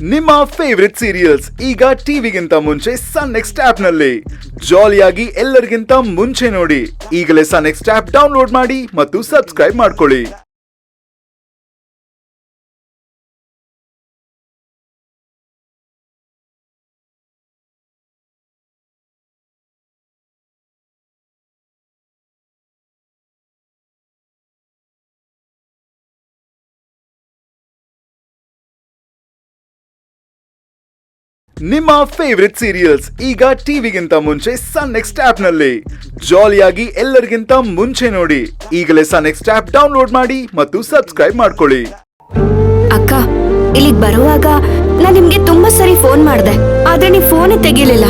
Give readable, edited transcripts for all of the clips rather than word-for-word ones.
ನಿಮ್ಮ favourite serials ಈಗ ಟಿವಿಗಿಂತ ಮುಂಚೆ ಸನ್ ನೆಕ್ಸ್ಟ್ ಆಪ್ ನಲ್ಲಿ ಜಾಲಿಯಾಗಿ ಎಲ್ಲರಿಗಿಂತ ಮುಂಚೆ ನೋಡಿ. ಈಗಲೇ ಸನ್ ನೆಕ್ಸ್ಟ್ ಆಪ್ ಡೌನ್ಲೋಡ್ ಮಾಡಿ ಮತ್ತು ಸಬ್ಸ್ಕ್ರೈಬ್ ಮಾಡ್ಕೊಳ್ಳಿ. ನಿಮ್ಮ ಫೇವರಿಟ್ ಸೀರಿಯಲ್ಸ್ ಈಗ ಟಿವಿಗಿಂತ ಮುಂಚೆ ಸನ್ ನೆಕ್ಸ್ಟ್ ಆಪ್ ನಲ್ಲಿ ಜಾಲಿಯಾಗಿ ಎಲ್ಲರಿಗಿಂತ ಮುಂಚೆ ನೋಡಿ. ಈಗಲೇ ಸನ್ ನೆಕ್ಸ್ಟ್ ಆಪ್ ಡೌನ್ಲೋಡ್ ಮಾಡಿ ಮತ್ತು ಸಬ್ಸ್ಕ್ರೈಬ್ ಮಾಡ್ಕೊಳ್ಳಿ. ಅಕ್ಕ, ಇಲ್ಲಿಗೆ ಬರುವಾಗ ನಾನು ನಿಮ್ಗೆ ತುಂಬಾ ಸರಿ ಫೋನ್ ಮಾಡಿದೆ, ಆದ್ರೆ ನೀವು ಫೋನ್ ತೆಗಿಲಿಲ್ಲ.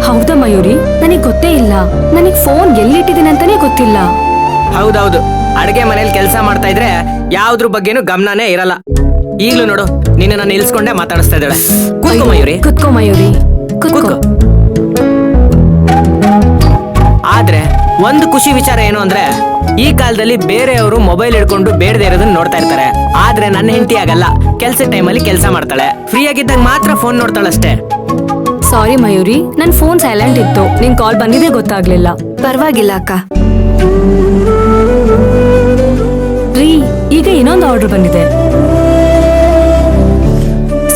ಹೌದಾ ಮಯೂರಿ, ನನಗೆ ಗೊತ್ತೇ ಇಲ್ಲ. ನನಗೆ ಫೋನ್ ಎಲ್ಲಿಟ್ಟಿದ್ದೀನಿ ಅಂತಾನೆ ಗೊತ್ತಿಲ್ಲ. ಹೌದೌದು, ಅಡಿಗೆ ಮನೇಲಿ ಕೆಲಸ ಮಾಡ್ತಾ ಇದ್ರೆ ಯಾವ್ದ್ರ ಬಗ್ಗೆನೂ ಗಮನನೇ ಇರಲ್ಲ. ಈಗ್ಲೂ ನೋಡು, ನಿನ್ನ ನಿಲ್ಸ್ಕೊಂಡೆ ಮಾತಾಡಿಸ್ತಾ ಇದ್ದಾಳೆ. ಕೂತ್ಕೋ ಮಯೂರಿ, ಕುತ್ಕೋ ಮಯೂರಿ, ಕೂತ್ಕೋ. ಆದ್ರೆ ಒಂದು ಖುಷಿ ವಿಚಾರ ಏನು ಅಂದ್ರೆ, ಈ ಕಾಲದಲ್ಲಿ ಬೇರೆಯವರು ಮೊಬೈಲ್ ಹಿಡ್ಕೊಂಡು ಬೇಡದೇ ಇರೋದನ್ನ ನೋಡ್ತಾ ಇರ್ತಾರೆ. ಆದ್ರೆ ನನ್ನ ಹೆಂಡತಿ ಆಗಲ್ಲ. ಕೆಲ್ಸ ಟೈಮಲ್ಲಿ ಕೆಲಸ ಮಾಡ್ತಾಳೆ, ಫ್ರೀ ಆಗಿದ್ದಾಗ ಮಾತ್ರ ಫೋನ್ ನೋಡ್ತಾಳಷ್ಟೇ. ಸಾರಿ ಮಯೂರಿ, ನನ್ ಫೋನ್ ಸೈಲೆಂಟ್ ಇತ್ತು, ನಿನ್ ಕಾಲ್ ಬಂದಿದೆ ಗೊತ್ತಾಗ್ಲಿಲ್ಲ. ಪರವಾಗಿಲ್ಲ ಅಕ್ಕ. ರೀ, ಈಗ ಇನ್ನೊಂದು ಆರ್ಡರ್ ಬಂದಿದೆ.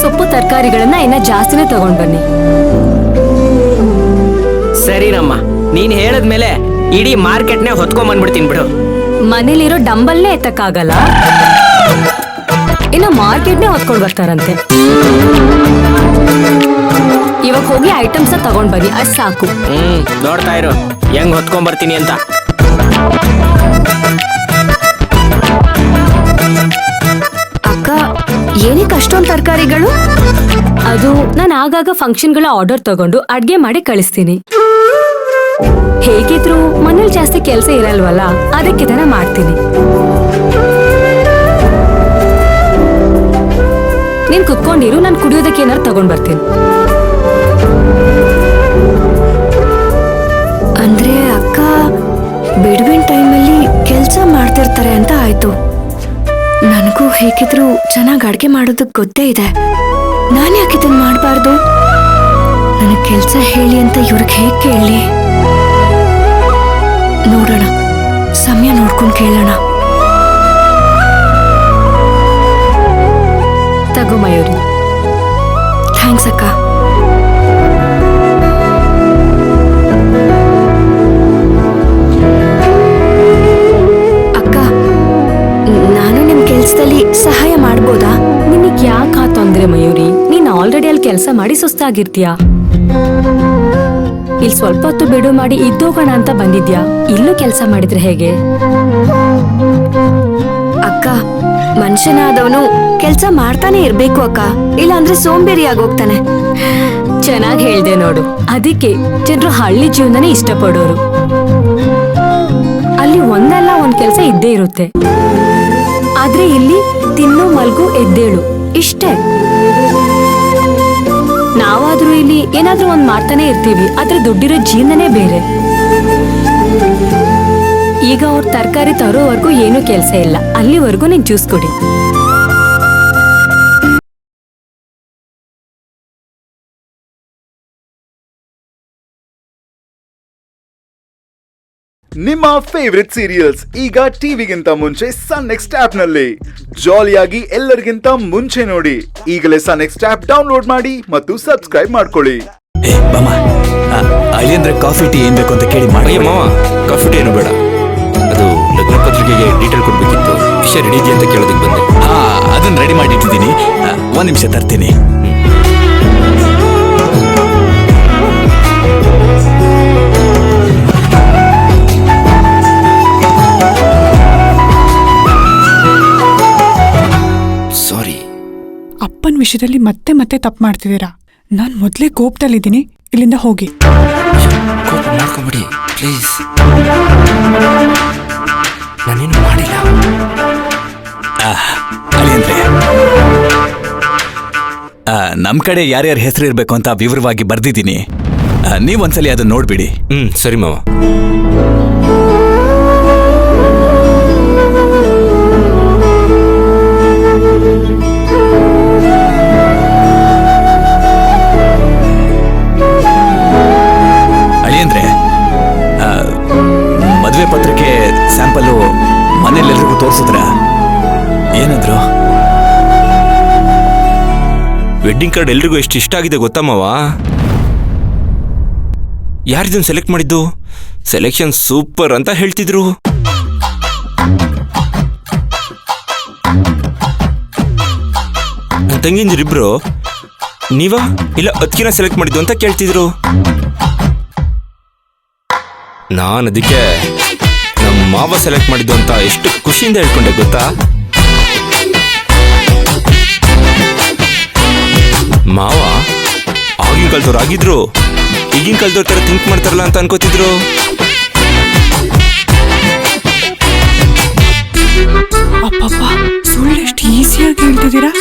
ಸೊಪ್ಪು ತರಕಾರಿಗಳನ್ನ ಇನ್ನ ಜಾಸ್ತಿನೇ ತಗೊಂಡ್ ಬನ್ನಿ. ಸರಿನಮ್ಮ, ನೀನ್ ಹೇಳದ್ಮೇಲೆ ಇಡೀ ಮಾರ್ಕೆಟ್ನೇ ಹೊತ್ಕೊಂಡ್ ಬಂದ್ಬಿಡ್ತೀನಿ ಬಿಡು. ಮನೇಲಿರೋ ಡಂಬಲ್ನೇ ಎತ್ತಕ್ಕಾಗಲ್ಲ, ಇನ್ನ ಮಾರ್ಕೆಟ್ನೇ ಹೊತ್ಕೊಂಡ್ ಬರ್ತಾರಂತೆ. ಇವಾಗ ಹೋಗಿ ಐಟಮ್ಸ್ ತಗೊಂಡ್ ಬನ್ನಿ, ಅಷ್ಟ್ ಸಾಕು. ನೋಡ್ತಾ ಇರು ಹೆಂಗ್ ಹೊತ್ಕೊಂಡ್ ಬರ್ತೀನಿ ಅಂತ. ಅಕ್ಕ, ಏನಕ್ಕೆ ಅಷ್ಟೊಂದು ತರಕಾರಿಗಳು? ಅದು ನಾನು ಆಗಾಗ ಫಂಕ್ಷನ್ಗಳ ಆರ್ಡರ್ ತಗೊಂಡು ಅಡ್ಗೆ ಮಾಡಿ ಕಳಿಸ್ತೀನಿ. ಹೇಗಿದ್ರು ಮನೇಲಿ ಜಾಸ್ತಿ ಕೆಲಸ ಇರಲ್ವಲ್ಲ, ಅದಕ್ಕೆ ಇದನ್ನ ಮಾಡ್ತೀನಿ. ನೀನ್ ಕುತ್ಕೊಂಡಿರು, ನಾನು ಕುಡಿಯೋದಕ್ಕೆ ಏನಾರು ತಗೊಂಡ್ ಬರ್ತೀನಿ. ಅಂದ್ರೆ ಅಕ್ಕ ಬಿಡುವಿನ ಟೈಮಲ್ಲಿ ಕೆಲಸ ಮಾಡ್ತಿರ್ತಾರೆ ಅಂತ ಆಯ್ತು. ನನಗೂ ಹೇಗಿದ್ರು ಚೆನ್ನಾಗಿ ಅಡ್ಗೆ ಮಾಡೋದಕ್ ಗೊತ್ತೇ ಇದೆ. ನಾನು ಯಾಕೆ ಇದನ್ನ ಮಾಡಬಾರ್ದು? ನನಗ್ ಕೆಲ್ಸ ಹೇಳಿ ಅಂತ ಇವ್ರಿಗೆ ಹೇಗ್ ಕೇಳಲಿ? ನೋಡೋಣ, ಸಮಯ ನೋಡ್ಕೊಂಡು ಕೇಳೋಣ. ತಗೋ ಮಯೂರಿ. ಥ್ಯಾಂಕ್ಸ್ ಅಕ್ಕ. ಕೆಲಸದಲ್ಲಿ ಸಹಾಯ ಮಾಡ್ಬೋದಾ? ನಿನಗ್ ಯಾಕೆ ಆ ತೊಂದ್ರೆ ಮಯೂರಿ? ನೀನ್ ಆಲ್ರೆಡಿ ಅಲ್ಲಿ ಕೆಲಸ ಮಾಡಿ ಸುಸ್ತಾಗಿರ್ತೀಯ. ಇಲ್ಲಿ ಸ್ವಲ್ಪ ಹೊತ್ತು ಬಿಡು ಮಾಡಿ ಇದ್ದೋಗೋಣ ಅಂತ ಬಂದಿದ್ಯಾ. ಇಲ್ಲೂ ಕೆಲಸ ಮಾಡಿದ್ರೆ ಹೇಗೆ? ಅಕ್ಕ, ಮನುಷ್ಯನಾದವನು ಕೆಲಸ ಮಾಡ್ತಾನೆ ಇರ್ಬೇಕು ಅಕ್ಕ, ಇಲ್ಲ ಅಂದ್ರೆ ಸೋಂಬೇರಿ ಆಗೋಗ್ತಾನೆ. ಚೆನ್ನಾಗಿ ಹೇಳ್ದೆ ನೋಡು. ಅದಕ್ಕೆ ಜನರು ಹಳ್ಳಿ ಜೀವನನೇ ಇಷ್ಟಪಡೋರು. ಅಲ್ಲಿ ಒಂದಲ್ಲ ಒಂದ್ ಕೆಲಸ ಇದ್ದೇ ಇರುತ್ತೆ. ಆದ್ರೆ ಇಲ್ಲಿ ತಿನ್ನು ಮಲ್ಗು ಎದ್ದೇಳು ಇಷ್ಟೇ. ನಾವಾದ್ರೂ ಇಲ್ಲಿ ಏನಾದ್ರೂ ಒಂದ್ ಮಾಡ್ತಾನೆ ಇರ್ತೀವಿ, ಆದ್ರೆ ದುಡ್ಡಿರೋ ಜೀವನನೇ ಬೇರೆ. ಈಗ ಅವ್ರ ತರಕಾರಿ ತರೋವರೆಗೂ ಏನೂ ಕೆಲ್ಸ ಇಲ್ಲ, ಅಲ್ಲಿವರೆಗೂ ನೀನ್ ಜ್ಯೂಸ್ ಕುಡಿ. ನಿಮ್ಮ ಫೇವರಿಟ್ ಸೀರಿಯಲ್ಸ್ ಈಗ ಟಿವಿಗಿಂತ ಮುಂಚೆ ಸನ್ ನೆಕ್ಸ್ಟ್ ಆಪ್ ನಲ್ಲಿ ಜಾಲಿಯಾಗಿ ಎಲ್ಲರಿಗಿಂತ ಮುಂಚೆ ನೋಡಿ. ಈಗಲೇ ಸನ್ ನೆಕ್ಸ್ಟ್ ಆಪ್ ಡೌನ್ಲೋಡ್ ಮಾಡಿ ಮತ್ತು ಸಬ್ಸ್ಕ್ರೈಬ್ ಮಾಡ್ಕೊಳ್ಳಿ. ಅಳಿಯಂದ್ರೆ ಕಾಫಿ ಟೀ ಏನ್ ಬೇಕು ಅಂತ ಕೇಳಿ ಮಾಡಿ. ಮಾವ, ಕಾಫಿ ಟೀ ಏನು ಬೇಡ, ಅದು ಲಗ್ನ ಪತ್ರಿಕೆಗೆ ಡೀಟೇಲ್ ಕೊಡ್ಬೇಕಿತ್ತು. ವಿಷಯ ರೆಡಿ ಇದೆಯಾ ಅಂತ ಕೇಳೋದಕ್ಕೆ ಬಂದೆ. ಅದನ್ನ ರೆಡಿ ಮಾಡಿ ಇಟ್ಟಿದ್ದೀನಿ, ಒಂದ್ ನಿಮಿಷ ತರ್ತೀನಿ. ಅಪ್ಪನ ವಿಷಯದಲ್ಲಿ ಮತ್ತೆ ಮತ್ತೆ ತಪ್ಪು ಮಾಡ್ತಿದ್ದೀರಾ. ನಾನು ಮೊದಲೇ ಕೋಪದಲ್ಲಿದ್ದೀನಿ, ಇಲ್ಲಿಂದ ಹೋಗಿ. ಕೋಪ ಮಾಡ್ಕೊಬಿಡಿ ಪ್ಲೀಸ್, ನಾನೇನು ಮಾಡಿಲ್ಲ. ನಮ್ ಕಡೆ ಯಾರ್ಯಾರ ಹೆಸರು ಇರ್ಬೇಕು ಅಂತ ವಿವರವಾಗಿ ಬರ್ದಿದ್ದೀನಿ. ನೀವೊಂದ್ಸಲಿ ಅದನ್ನ ನೋಡ್ಬಿಡಿ. ಸರಿ ಮಾವ. ವೆಡ್ಡಿಂಗ್ ಕಾರ್ಡ್ ಎಲ್ರಿಗೂ ಎಷ್ಟು ಇಷ್ಟ ಆಗಿದೆ ಗೊತ್ತಾ ಮಾವ? ಯಾರಿದನ್ನು ಸೆಲೆಕ್ಟ್ ಮಾಡಿದ್ದು? ಸೆಲೆಕ್ಷನ್ ಸೂಪರ್ ಅಂತ ಹೇಳ್ತಿದ್ರು. ನನ್ನ ತಂಗಿಂದಿರಿಬ್ರು ನೀವಾ ಇಲ್ಲ ಅದಕ್ಕಿನ ಸೆಲೆಕ್ಟ್ ಮಾಡಿದ್ದು ಅಂತ ಕೇಳ್ತಿದ್ರು. ನಾನು ಅದಕ್ಕೆ ನಮ್ಮ ಮಾವ ಸೆಲೆಕ್ಟ್ ಮಾಡಿದ್ದು ಅಂತ ಎಷ್ಟು ಖುಷಿಯಿಂದ ಹೇಳ್ಕೊಂಡೆ ಗೊತ್ತಾ? ಮಾವ ಆಗಿನ ಕಾಲದವ್ರು ಆಗಿದ್ರು, ಈಗಿನ ಕಾಲದವ್ರ ಥರ ಥಿಂಕ್ ಮಾಡ್ತಾರಲ್ಲ ಅಂತ ಅನ್ಕೋತಿದ್ರು. ಅಪ್ಪಪ್ಪ, ಸುಳ್ಳೆಷ್ಟು ಈಸಿಯಾಗಿ ಹೇಳ್ತಿದ್ದೀರಾ?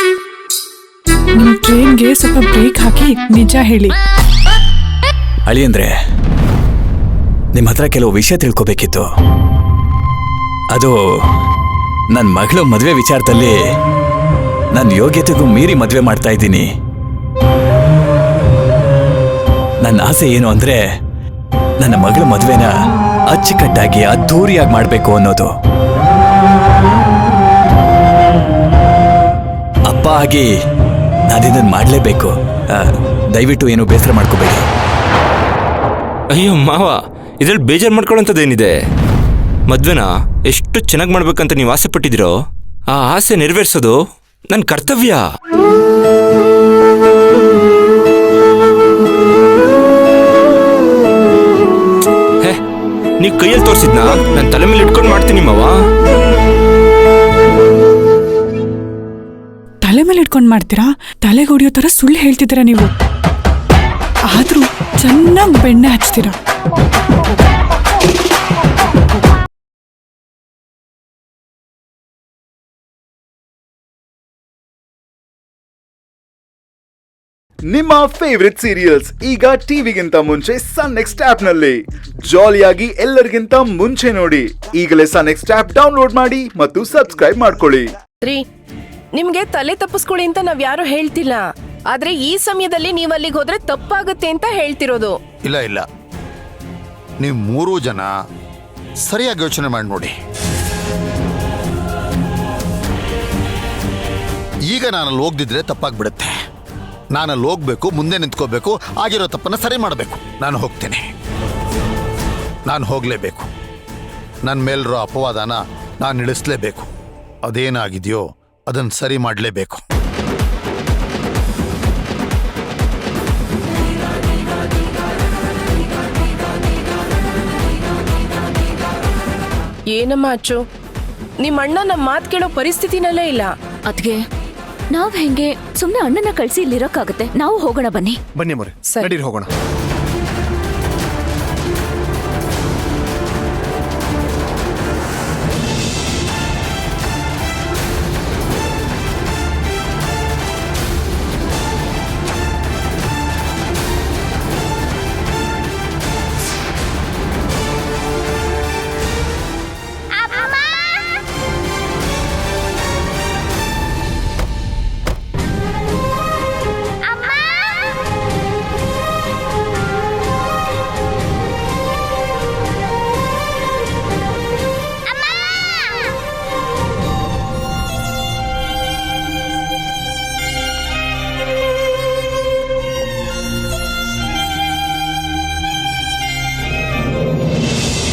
ನಿಮ್ ಟ್ರೈನ್ಗೆ ಸ್ವಲ್ಪ ಬ್ರೇಕ್ ಹಾಕಿ ನಿಜ ಹೇಳಿ. ಅಳಿಯಂದ್ರೆ ನಿಮ್ಮ ಹತ್ರ ಕೆಲವು ವಿಷಯ ತಿಳ್ಕೊಬೇಕಿತ್ತು. ಅದು ನನ್ನ ಮಗಳು ಮದುವೆ ವಿಚಾರದಲ್ಲಿ ನನ್ನ ಯೋಗ್ಯತೆಗೂ ಮೀರಿ ಮದುವೆ ಮಾಡ್ತಾ ಇದ್ದೀನಿ. ನನ್ನ ಆಸೆ ಏನು ಅಂದ್ರೆ ನನ್ನ ಮಗಳ ಮದುವೆನ ಅಚ್ಚುಕಟ್ಟಾಗಿ ಅದ್ಧೂರಿಯಾಗಿ ಮಾಡಬೇಕು ಅನ್ನೋದು. ಅಪ್ಪ ಆಗಿ ನಾನಿದನ್ನು ಮಾಡಲೇಬೇಕು. ದಯವಿಟ್ಟು ಏನು ಬೇಸರ ಮಾಡ್ಕೋಬೇಡಿ. ಅಯ್ಯೋ ಮಾವ, ಇದ್ರಲ್ಲಿ ಬೇಜಾರು ಮಾಡ್ಕೊಳ್ಳೋಂಥದ್ದೇನಿದೆ? ಮದ್ವೆನ ಎಷ್ಟು ಚೆನ್ನಾಗಿ ಮಾಡ್ಬೇಕಂತ ನೀವು ಆಸೆ ಪಟ್ಟಿದ್ದೀರೋ ಆ ಆಸೆ ನೆರವೇರಿಸೋದು ನನ್ನ ಕರ್ತವ್ಯ. ಹೇ, ನೀವು ಕೈಯಲ್ಲಿ ತೋರಿಸಿದ್ನಾ ನಾನು ತಲೆ ಮೇಲೆ ಇಟ್ಕೊಂಡು ಮಾಡ್ತೀನಿ ಮಾವ. ತಲೆ ಮೇಲೆ ಇಟ್ಕೊಂಡು ಮಾಡ್ತೀರಾ? ತಲೆಗೆ ಹೊಡಿಯೋ ಥರ ಸುಳ್ಳು ಹೇಳ್ತಿದ್ದೀರಾ ನೀವು. ಆದ್ರೂ ಚೆನ್ನಾಗಿ ಬೆಣ್ಣೆ ಹಚ್ತೀರಾ. ನಿಮ್ಮ ಫೇವರಿಟ್ ಸೀರಿಯಲ್ಸ್ ಈಗ ಟಿವಿಗಿಂತ ಮುಂಚೆ ಸನ್ ನೆಕ್ಸ್ಟ್ ಆಪ್ ನಲ್ಲಿ ಜಾಲಿಯಾಗಿ ಎಲ್ಲರಿಗಿಂತ ಮುಂಚೆ ನೋಡಿ. ಈಗಲೇ ಸನ್ ನೆಕ್ಸ್ಟ್ ಆಪ್ ಡೌನ್ಲೋಡ್ ಮಾಡಿ ಮತ್ತು ಸಬ್ಸ್ಕ್ರೈಬ್ ಮಾಡ್ಕೊಳ್ಳಿ. ನಿಮ್ಗೆ ತಲೆ ತಪ್ಪಿಸ್ಕೊಳ್ಳಿ ಅಂತ ನಾವ್ ಯಾರು ಹೇಳ್ತಿಲ್ಲ, ಆದ್ರೆ ಈ ಸಮಯದಲ್ಲಿ ನೀವ್ ಅಲ್ಲಿಗೆ ಹೋದ್ರೆ ತಪ್ಪಾಗುತ್ತೆ ಅಂತ ಹೇಳ್ತಿರೋದು. ಇಲ್ಲ ಇಲ್ಲ, ನೀವು 3 ಜನ ಸರಿಯಾಗಿ ಯೋಚನೆ ಮಾಡಿ ನೋಡಿ. ಈಗ ನಾನಲ್ಲಿ ಹೋಗ್ದಿದ್ರೆ ತಪ್ಪಾಗ್ಬಿಡುತ್ತೆ. ನಾನಲ್ಲಿ ಹೋಗ್ಬೇಕು, ಮುಂದೆ ನಿಂತ್ಕೋಬೇಕು, ಆಗಿರೋ ತಪ್ಪನ್ನ ಸರಿ ಮಾಡಬೇಕು. ನಾನು ಹೋಗ್ತೇನೆ, ನಾನು ಹೋಗ್ಲೇಬೇಕು. ನನ್ನ ಮೇಲಿರೋ ಅಪವಾದನ ನಾನು ಇಳಿಸ್ಲೇಬೇಕು. ಅದೇನಾಗಿದೆಯೋ ಅದನ್ನು ಸರಿ ಮಾಡಲೇಬೇಕು. ಏನಮ್ಮ ಅಚ್ಚು, ನಿಮ್ಮ ಅಣ್ಣ ನಮ್ಮ ಮಾತು ಕೇಳೋ ಪರಿಸ್ಥಿತಿನಲ್ಲೇ ಇಲ್ಲ. ಅದ್ಗೆ ನಾವ್ ಹೆಂಗೆ ಸುಮ್ನೆ ಅಣ್ಣನ ಕಳ್ಸಿ ಇಲ್ಲಿರಕ್ಕಾಗತ್ತೆ? ನಾವು ಹೋಗೋಣ ಬನ್ನಿ. ಬನ್ನಿ ಮೊರೆ, ನಡೀರಿ ಹೋಗೋಣ.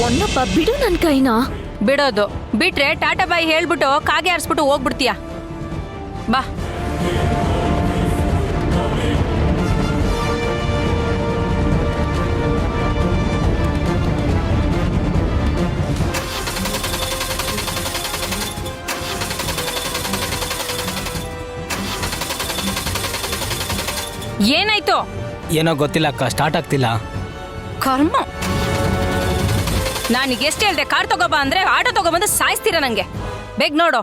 ಒನ್ನಪ್ಪ ಬಿಡು ನನ್ ಕೈನ. ಬಿಡೋದು ಬಿಟ್ರೆ ಟಾಟಾ ಬಾಯಿ ಹೇಳ್ಬಿಟ್ಟು ಕಾಗೆ ಆರಿಸ್ಬಿಟ್ಟು ಹೋಗ್ಬಿಡ್ತೀಯ. ಬಾ. ಏನಾಯ್ತು? ಏನೋ ಗೊತ್ತಿಲ್ಲ ಅಕ್ಕ, ಸ್ಟಾರ್ಟ್ ಆಗ್ತಿಲ್ಲ. ಕರ್ಮ. ನಾನೀಗ ಎಷ್ಟು ಹೇಳ್ದೆ ಕಾರ್ ತಗೋಬಾ ಅಂದ್ರೆ ಆಟೋ ತಗೊಬಂದು ಸಾಯಿಸ್ತೀರ ನಂಗೆ. ಬೇಗ ನೋಡು.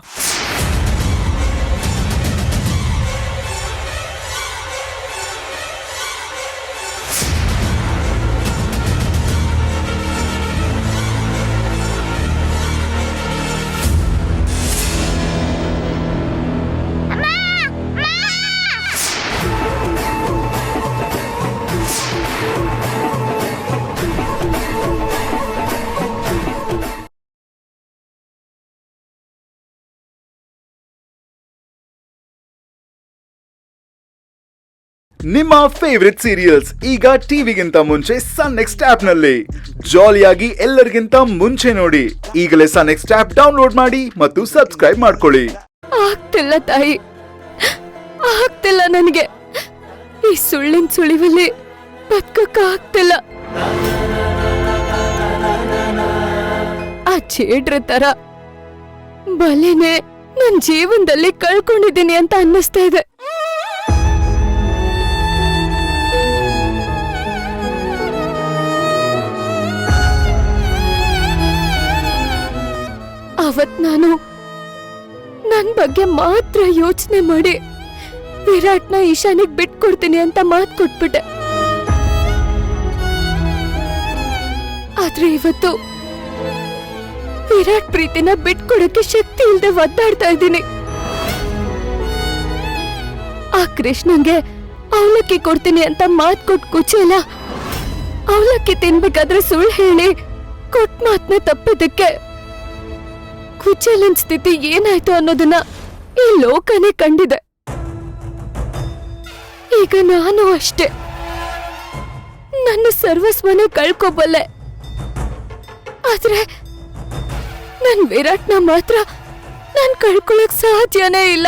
ನಿಮ್ಮ ಫೇವರಿಟ್ ಸೀರಿಯಲ್ಸ್ ಈಗ ಟಿವಿಗಿಂತ ಮುಂಚೆ ಸನ್ ನೆಕ್ಸ್ಟ್ ಆಪ್ ನಲ್ಲಿ ಜಾಲಿಯಾಗಿ ಎಲ್ಲರಿಗಿಂತ ಮುಂಚೆ ನೋಡಿ. ಈಗಲೇ ಸನ್ ನೆಕ್ಸ್ಟ್ ಆಪ್ ಡೌನ್ಲೋಡ್ ಮಾಡಿ ಮತ್ತು ಸಬ್ಸ್ಕ್ರೈಬ್ ಮಾಡ್ಕೊಳ್ಳಿ. ಆಗ್ತಿಲ್ಲ ತಾಯಿ, ಆಗ್ತಿಲ್ಲ ನನಗೆ. ಈ ಸುಳ್ಳಿನ ಸುಳಿವಲ್ಲಿ ಬದುಕಕ್ಕ ಆಗ್ತಿಲ್ಲ. ಆ ಚೇಡ್ರ ತರ ಬಲೆನೆ ನನ್ ಜೀವನದಲ್ಲಿ ಕಳ್ಕೊಂಡಿದ್ದೀನಿ ಅಂತ ಅನ್ನಿಸ್ತಾ ಇದೆ. ಅವತ್ ನಾನು ನನ್ ಬಗ್ಗೆ ಮಾತ್ರ ಯೋಚನೆ ಮಾಡಿ ವಿರಾಟ್ನ ಈಶಾನಿಗ್ ಬಿಟ್ಕೊಡ್ತೀನಿ ಅಂತ ಮಾತು ಕೊಟ್ಬಿಟ್ಟೆ. ಆದ್ರೆ ಇವತ್ತು ವಿರಾಟ್ ಪ್ರೀತಿನ ಬಿಟ್ಕೊಡಕ್ಕೆ ಶಕ್ತಿ ಇಲ್ದೆ ಒದ್ದಾಡ್ತಾ ಇದ್ದೀನಿ. ಆ ಕೃಷ್ಣಂಗೆ ಅವಲಕ್ಕಿ ಕೊಡ್ತೀನಿ ಅಂತ ಮಾತು ಕೊಟ್ಟು ಕುಚೇಲ ಅವಲಕ್ಕಿ ತಿನ್ಬೇಕಾದ್ರೆ ಸುಳ್ಳು ಹೇಳಿ ಕೊಟ್ ಮಾತ್ನ ತಪ್ಪಿದ್ದಕ್ಕೆ ಕುಚೇಲನ್ ಸ್ಥಿತಿ ಏನಾಯ್ತು ಅನ್ನೋದನ್ನ ಈ ಲೋಕನೇ ಕಂಡಿದೆ. ಈಗ ನಾನು ಅಷ್ಟೇ ನನ್ನ ಸರ್ವಸ್ವನ ಕಳ್ಕೊಬಲ್ಲೆ. ಆದ್ರೆ ನನ್ ವಿರಾಟ್ನ ಮಾತ್ರ ನಾನ್ ಕಳ್ಕೊಳಕ್ ಸಾಧ್ಯನೇ ಇಲ್ಲ.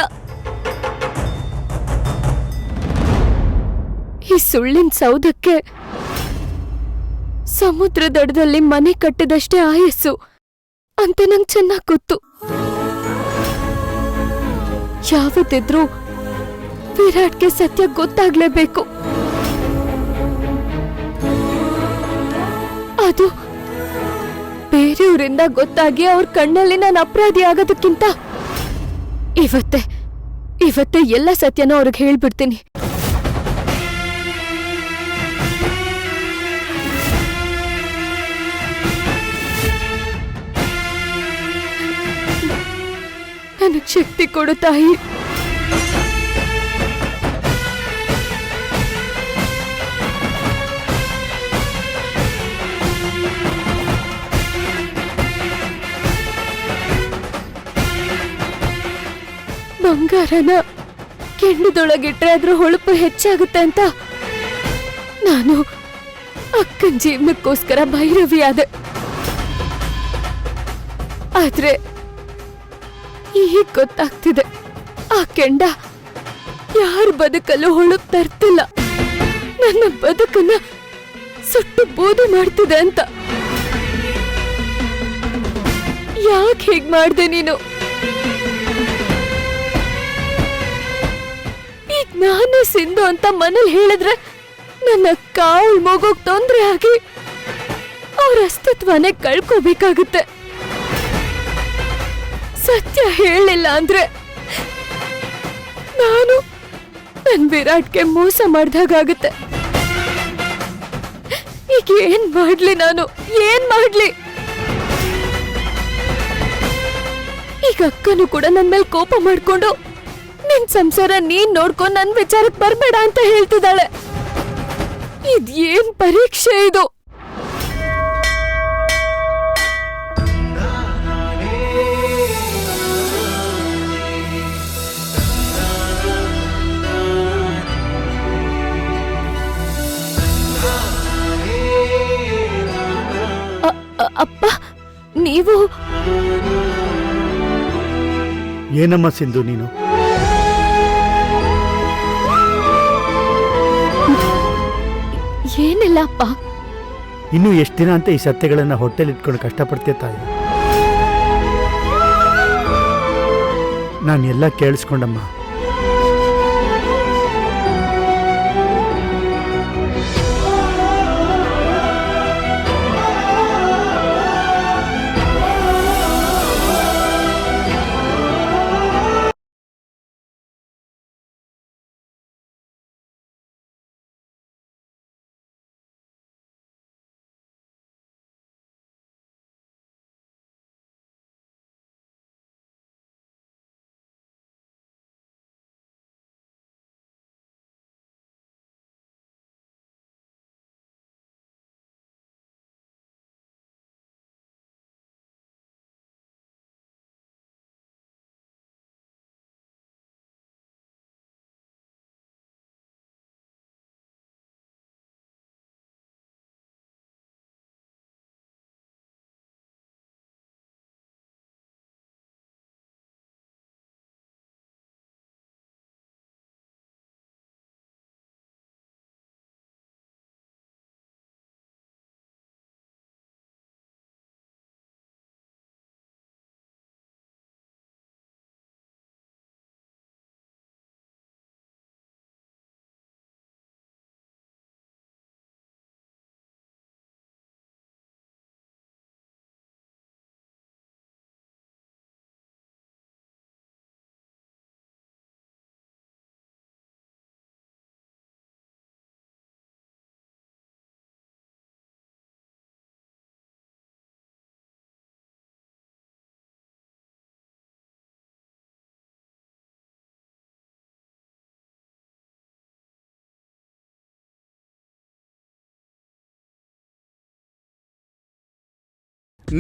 ಈ ಸುಳ್ಳಿನ ಸೌಧಕ್ಕೆ ಸಮುದ್ರ ದಡದಲ್ಲಿ ಮನೆ ಕಟ್ಟಿದಷ್ಟೇ ಆಯಸ್ಸು ಅಂತ ನಂಗೆ ಚೆನ್ನಾಗ್ ಗೊತ್ತು. ಯಾವತ್ತಿದ್ರೂ ವಿರಾಟ್ಗೆ ಸತ್ಯ ಗೊತ್ತಾಗ್ಲೇಬೇಕು. ಅದು ಬೇರೆಯವರಿಂದ ಗೊತ್ತಾಗಿ ಅವ್ರ ಕಣ್ಣಲ್ಲಿ ನಾನು ಅಪರಾಧಿ ಆಗೋದಕ್ಕಿಂತ ಇವತ್ತೇ ಎಲ್ಲ ಸತ್ಯನ ಅವ್ರಿಗೆ ಹೇಳ್ಬಿಡ್ತೀನಿ. ನನಗ್ ಶಕ್ತಿ ಕೊಡು ತಾಯಿ. ಬಂಗಾರನ ಕೆಂಡದೊಳಗಿಟ್ರೆ ಅದ್ರ ಹೊಳಪು ಹೆಚ್ಚಾಗುತ್ತೆ ಅಂತ ನಾನು ಅಕ್ಕನ ಜೀವನಕ್ಕೋಸ್ಕರ ಭೈರವಿ ಆದೆ. ಆದ್ರೆ ಈಗ ಗೊತ್ತಾಗ್ತಿದೆ ಆ ಕೆಂಡ ಯಾರ ಬದುಕಲ್ಲೂ ಹೊಳಪು ತರ್ತಿಲ್ಲ, ನನ್ನ ಬದುಕನ್ನ ಸುಟ್ಟು ಬೂದು ಮಾಡ್ತಿದೆ ಅಂತ. ಯಾಕೆ ಹೀಗ್ ಮಾಡ್ದೆ ನೀನು? ಈಗ ನಾನೇ ಸಿಂಧು ಅಂತ ಮನೇಲಿ ಹೇಳಿದ್ರೆ ನನ್ನ ಕಾವಲ್ ಮಗೋಗ್ ತೊಂದ್ರೆ ಆಗಿ ಅವ್ರ ಅಸ್ತಿತ್ವನೇ ಕಳ್ಕೋಬೇಕಾಗುತ್ತೆ. ಸತ್ಯ ಹೇಳಿಲ್ಲ ಅಂದ್ರೆ ನಾನು ನನ್ ವಿರಾಟ್ಗೆ ಮೋಸ ಮಾಡ್ದಾಗುತ್ತೆ. ಈಗ ಏನ್ ಮಾಡ್ಲಿ ನಾನು? ಏನ್ ಮಾಡ್ಲಿ? ಈಗ ಅಕ್ಕನು ಕೂಡ ನನ್ ಮೇಲೆ ಕೋಪ ಮಾಡ್ಕೊಂಡು ನಿನ್ ಸಂಸಾರ ನೀನ್ ನೋಡ್ಕೊಂಡು ನನ್ ವಿಚಾರಕ್ಕೆ ಬರ್ಬೇಡ ಅಂತ ಹೇಳ್ತಿದ್ದಾಳೆ. ಇದೇನ್ ಪರೀಕ್ಷೆ ಇದು? ಅಪ್ಪ, ನೀವು ಏನಮ್ಮ ಸಿಂಧು ನೀನು? ಏನಿಲ್ಲ ಅಪ್ಪ. ಇನ್ನು ಎಷ್ಟು ದಿನ ಅಂತ ಈ ಸತ್ಯಗಳನ್ನ ಹೊಟ್ಟೆಲಿಟ್ಕೊಂಡು ಕಷ್ಟಪಡ್ತೀಯ ತಾಯಿ? ನಾನು ಎಲ್ಲ ಕೇಳಿಸ್ಕೊಂಡಮ್ಮ.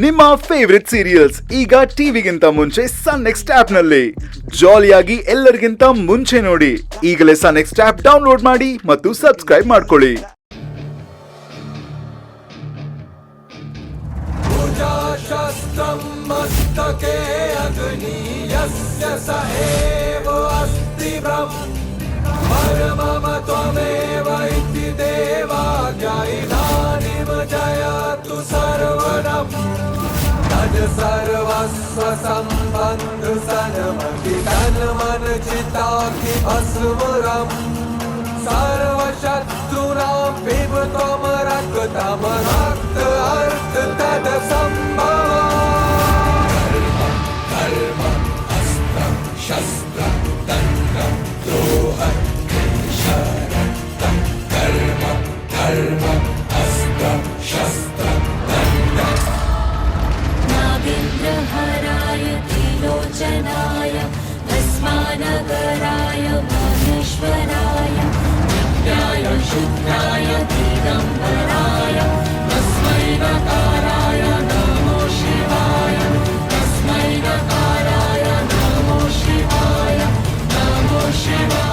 ನಿಮ್ಮ ಫೇವರಿಟ್ ಸೀರಿಯಲ್ಸ್ ಈಗ ಟಿವಿಗಿಂತ ಮುಂಚೆ ಸನ್ ನೆಕ್ಸ್ಟ್ ಆಪ್ನಲ್ಲಿ ಜಾಲಿಯಾಗಿ ಎಲ್ಲರಿಗಿಂತ ಮುಂಚೆ ನೋಡಿ. ಈಗಲೇ ಸನ್ ನೆಕ್ಸ್ಟ್ ಆಪ್ ಡೌನ್ಲೋಡ್ ಮಾಡಿ ಮತ್ತು ಸಬ್ಸ್ಕ್ರೈಬ್ ಮಾಡ್ಕೊಳ್ಳಿ. सर्वस्व संबंध सनमति तन मन चिता की भस्मरम सर्वशत्रुणां पिबत्वं रक्तं रक्त अर्थ तद संभवम् कर्म अस्त्रं शस्त्रं दण्डं द्रोहं शरणं कर्म धर्म अस्त्रं शस्त्रं दण्डं नागेन्द्रहराय त्रिलोचनाय भस्मानगराय महेश्वराय नित्याय शुद्धाय दिगम्बराय तस्मै नकाराय नमो शिवाय तस्मै नकाराय नमो शिवाय नमो शिवाय.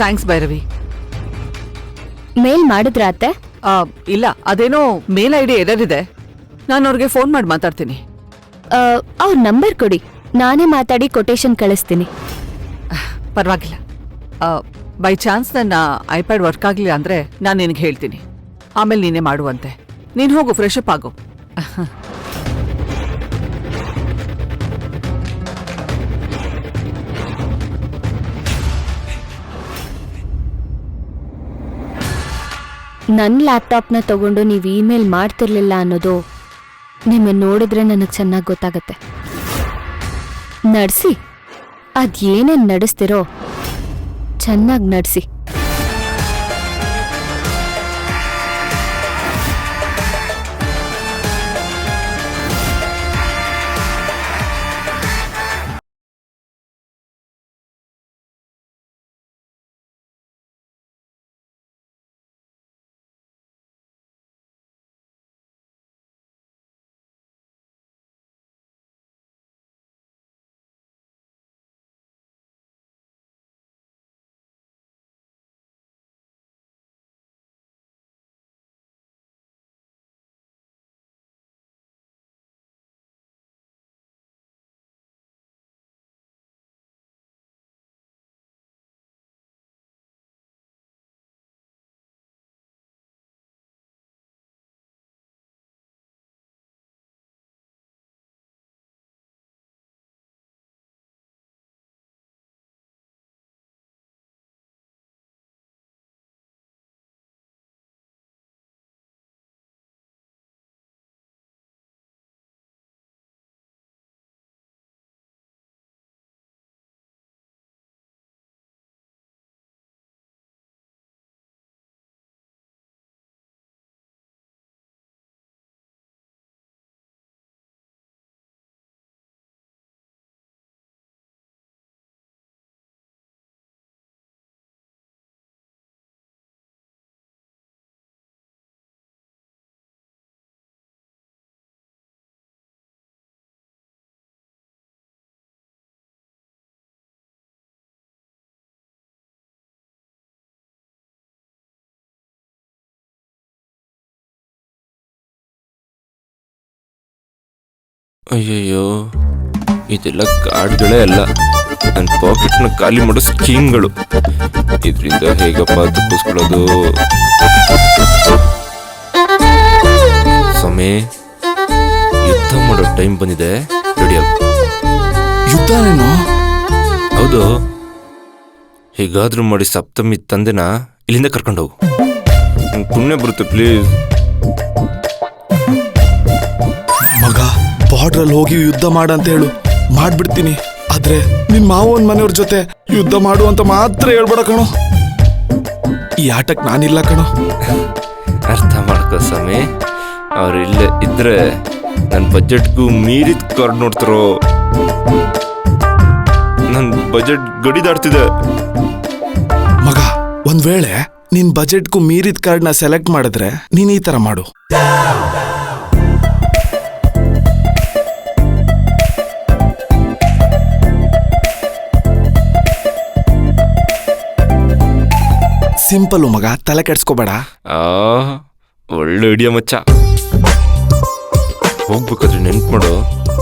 ಥ್ಯಾಂಕ್ಸ್ ಭೈರವಿ. ಮೇಲ್ ಮಾಡಿದ್ರ ಅತ್ತೆ? ಇಲ್ಲ, ಅದೇನೋ ಮೇಲ್ ಐಡಿ ಎರರ್ ಇದೆ. ನಾನು ಅವ್ರಿಗೆ ಫೋನ್ ಮಾಡಿ ಮಾತಾಡ್ತೀನಿ. ಅವ್ರ ನಂಬರ್ ಕೊಡಿ, ನಾನೇ ಮಾತಾಡಿ ಕೊಟೇಶನ್ ಕಳಿಸ್ತೀನಿ. ಪರವಾಗಿಲ್ಲ. ಬೈ ಚಾನ್ಸ್ ನನ್ನ ಐಪ್ಯಾಡ್ ವರ್ಕ್ ಆಗಲಿಲ್ಲ ಅಂದರೆ ನಾನು ನಿನಗೆ ಹೇಳ್ತೀನಿ. ಆಮೇಲೆ ನೀನೇ ಮಾಡುವಂತೆ. ನೀನು ಹೋಗು, ಫ್ರೆಶ್ ಅಪ್ ಆಗು. ನನ್ನ ಲ್ಯಾಪ್ಟಾಪ್ನ ತಗೊಂಡು ನೀವು ಇಮೇಲ್ ಮಾಡ್ತಿರ್ಲಿಲ್ಲ ಅನ್ನೋದು ನಿಮ್ಮ ನೋಡಿದ್ರೆ ನನಗೆ ಚೆನ್ನಾಗಿ ಗೊತ್ತಾಗತ್ತೆ. ನಡೆಸಿ, ಅದೇನೇನು ನಡೆಸ್ತಿರೋ ಚೆನ್ನಾಗಿ ನಡೆಸಿ. ಅಯ್ಯಯ್ಯೋ, ಇದೆಲ್ಲ ಕಾರ್ಡ್ಗಳೇ ಅಲ್ಲ, ನನ್ನ ಪಾಕೆಟ್ನ ಖಾಲಿ ಮಾಡೋ ಸ್ಕೀಮ್ಗಳು. ಇದರಿಂದ ಹೇಗಪ್ಪ ತಪ್ಪಿಸ್ಕೊಳ್ಳೋದು? ಸಮಯ, ಯುದ್ಧ ಮಾಡೋ ಟೈಮ್ ಬಂದಿದೆ. ರೆಡಿ ಆಗು. ಯುದ್ಧನೇನು? ಹೌದು. ಹೇಗಾದ್ರೂ ಮಾಡಿ ಸಪ್ತಮಿ ತಂದೆನ ಇಲ್ಲಿಂದ ಕರ್ಕೊಂಡು ಹೋಗು. ಪುಣ್ಯ ಬರುತ್ತೆ ಪ್ಲೀಸ್. ಮಗ ಬಾರ್ಡ್ರಲ್ಲಿ ಹೋಗಿ ಯುದ್ಧ ಮಾಡಂತ ಹೇಳು, ಮಾಡ್ಬಿಡ್ತೀನಿ. ಆದ್ರೆ ನಿನ್ ಮಾವನ್ ಮನೆಯವ್ರ ಜೊತೆ ಯುದ್ಧ ಮಾಡು ಅಂತ ಮಾತ್ರ ಹೇಳ್ಬೇಡ ಕಣೋ. ಈ ಆಟಕ್ಕೆ ನಾನಿಲ್ಲ ಕಣೋ. ಅರ್ಥ ಮಾಡ್ಕೋ ಸ್ವಾಮಿ, ಅವ್ರು ಇಲ್ಲೇ ಇದ್ರೆ ನನ್ನ ಬಜೆಟ್ಗೂ ಮೀರಿದ ಕಾರ್ಡ್ ನೋಡ್ತಾರೋ. ನನ್ನ ಬಜೆಟ್ ಗಡಿ ದಾಡ್ತಿದೆ. ಮಗ ಒಂದ್ ವೇಳೆ ನಿನ್ ಬಜೆಟ್ಗೂ ಮೀರಿದ ಕಾರ್ಡ್ನ ಸೆಲೆಕ್ಟ್ ಮಾಡಿದ್ರೆ ನೀನ್ ಈ ತರ ಮಾಡು. ಸಿಂಪಲ್ ಮಗ, ತಲೆ ಕೆಡ್ಸ್ಕೋಬೇಡ. ಒಳ್ಳೆ ಐಡಿಯಾ ಮಚ್ಚ. ಹೋಗ್ಬೇಕಾದ್ರೆ ನೆನ್ಪು ಮಾಡು,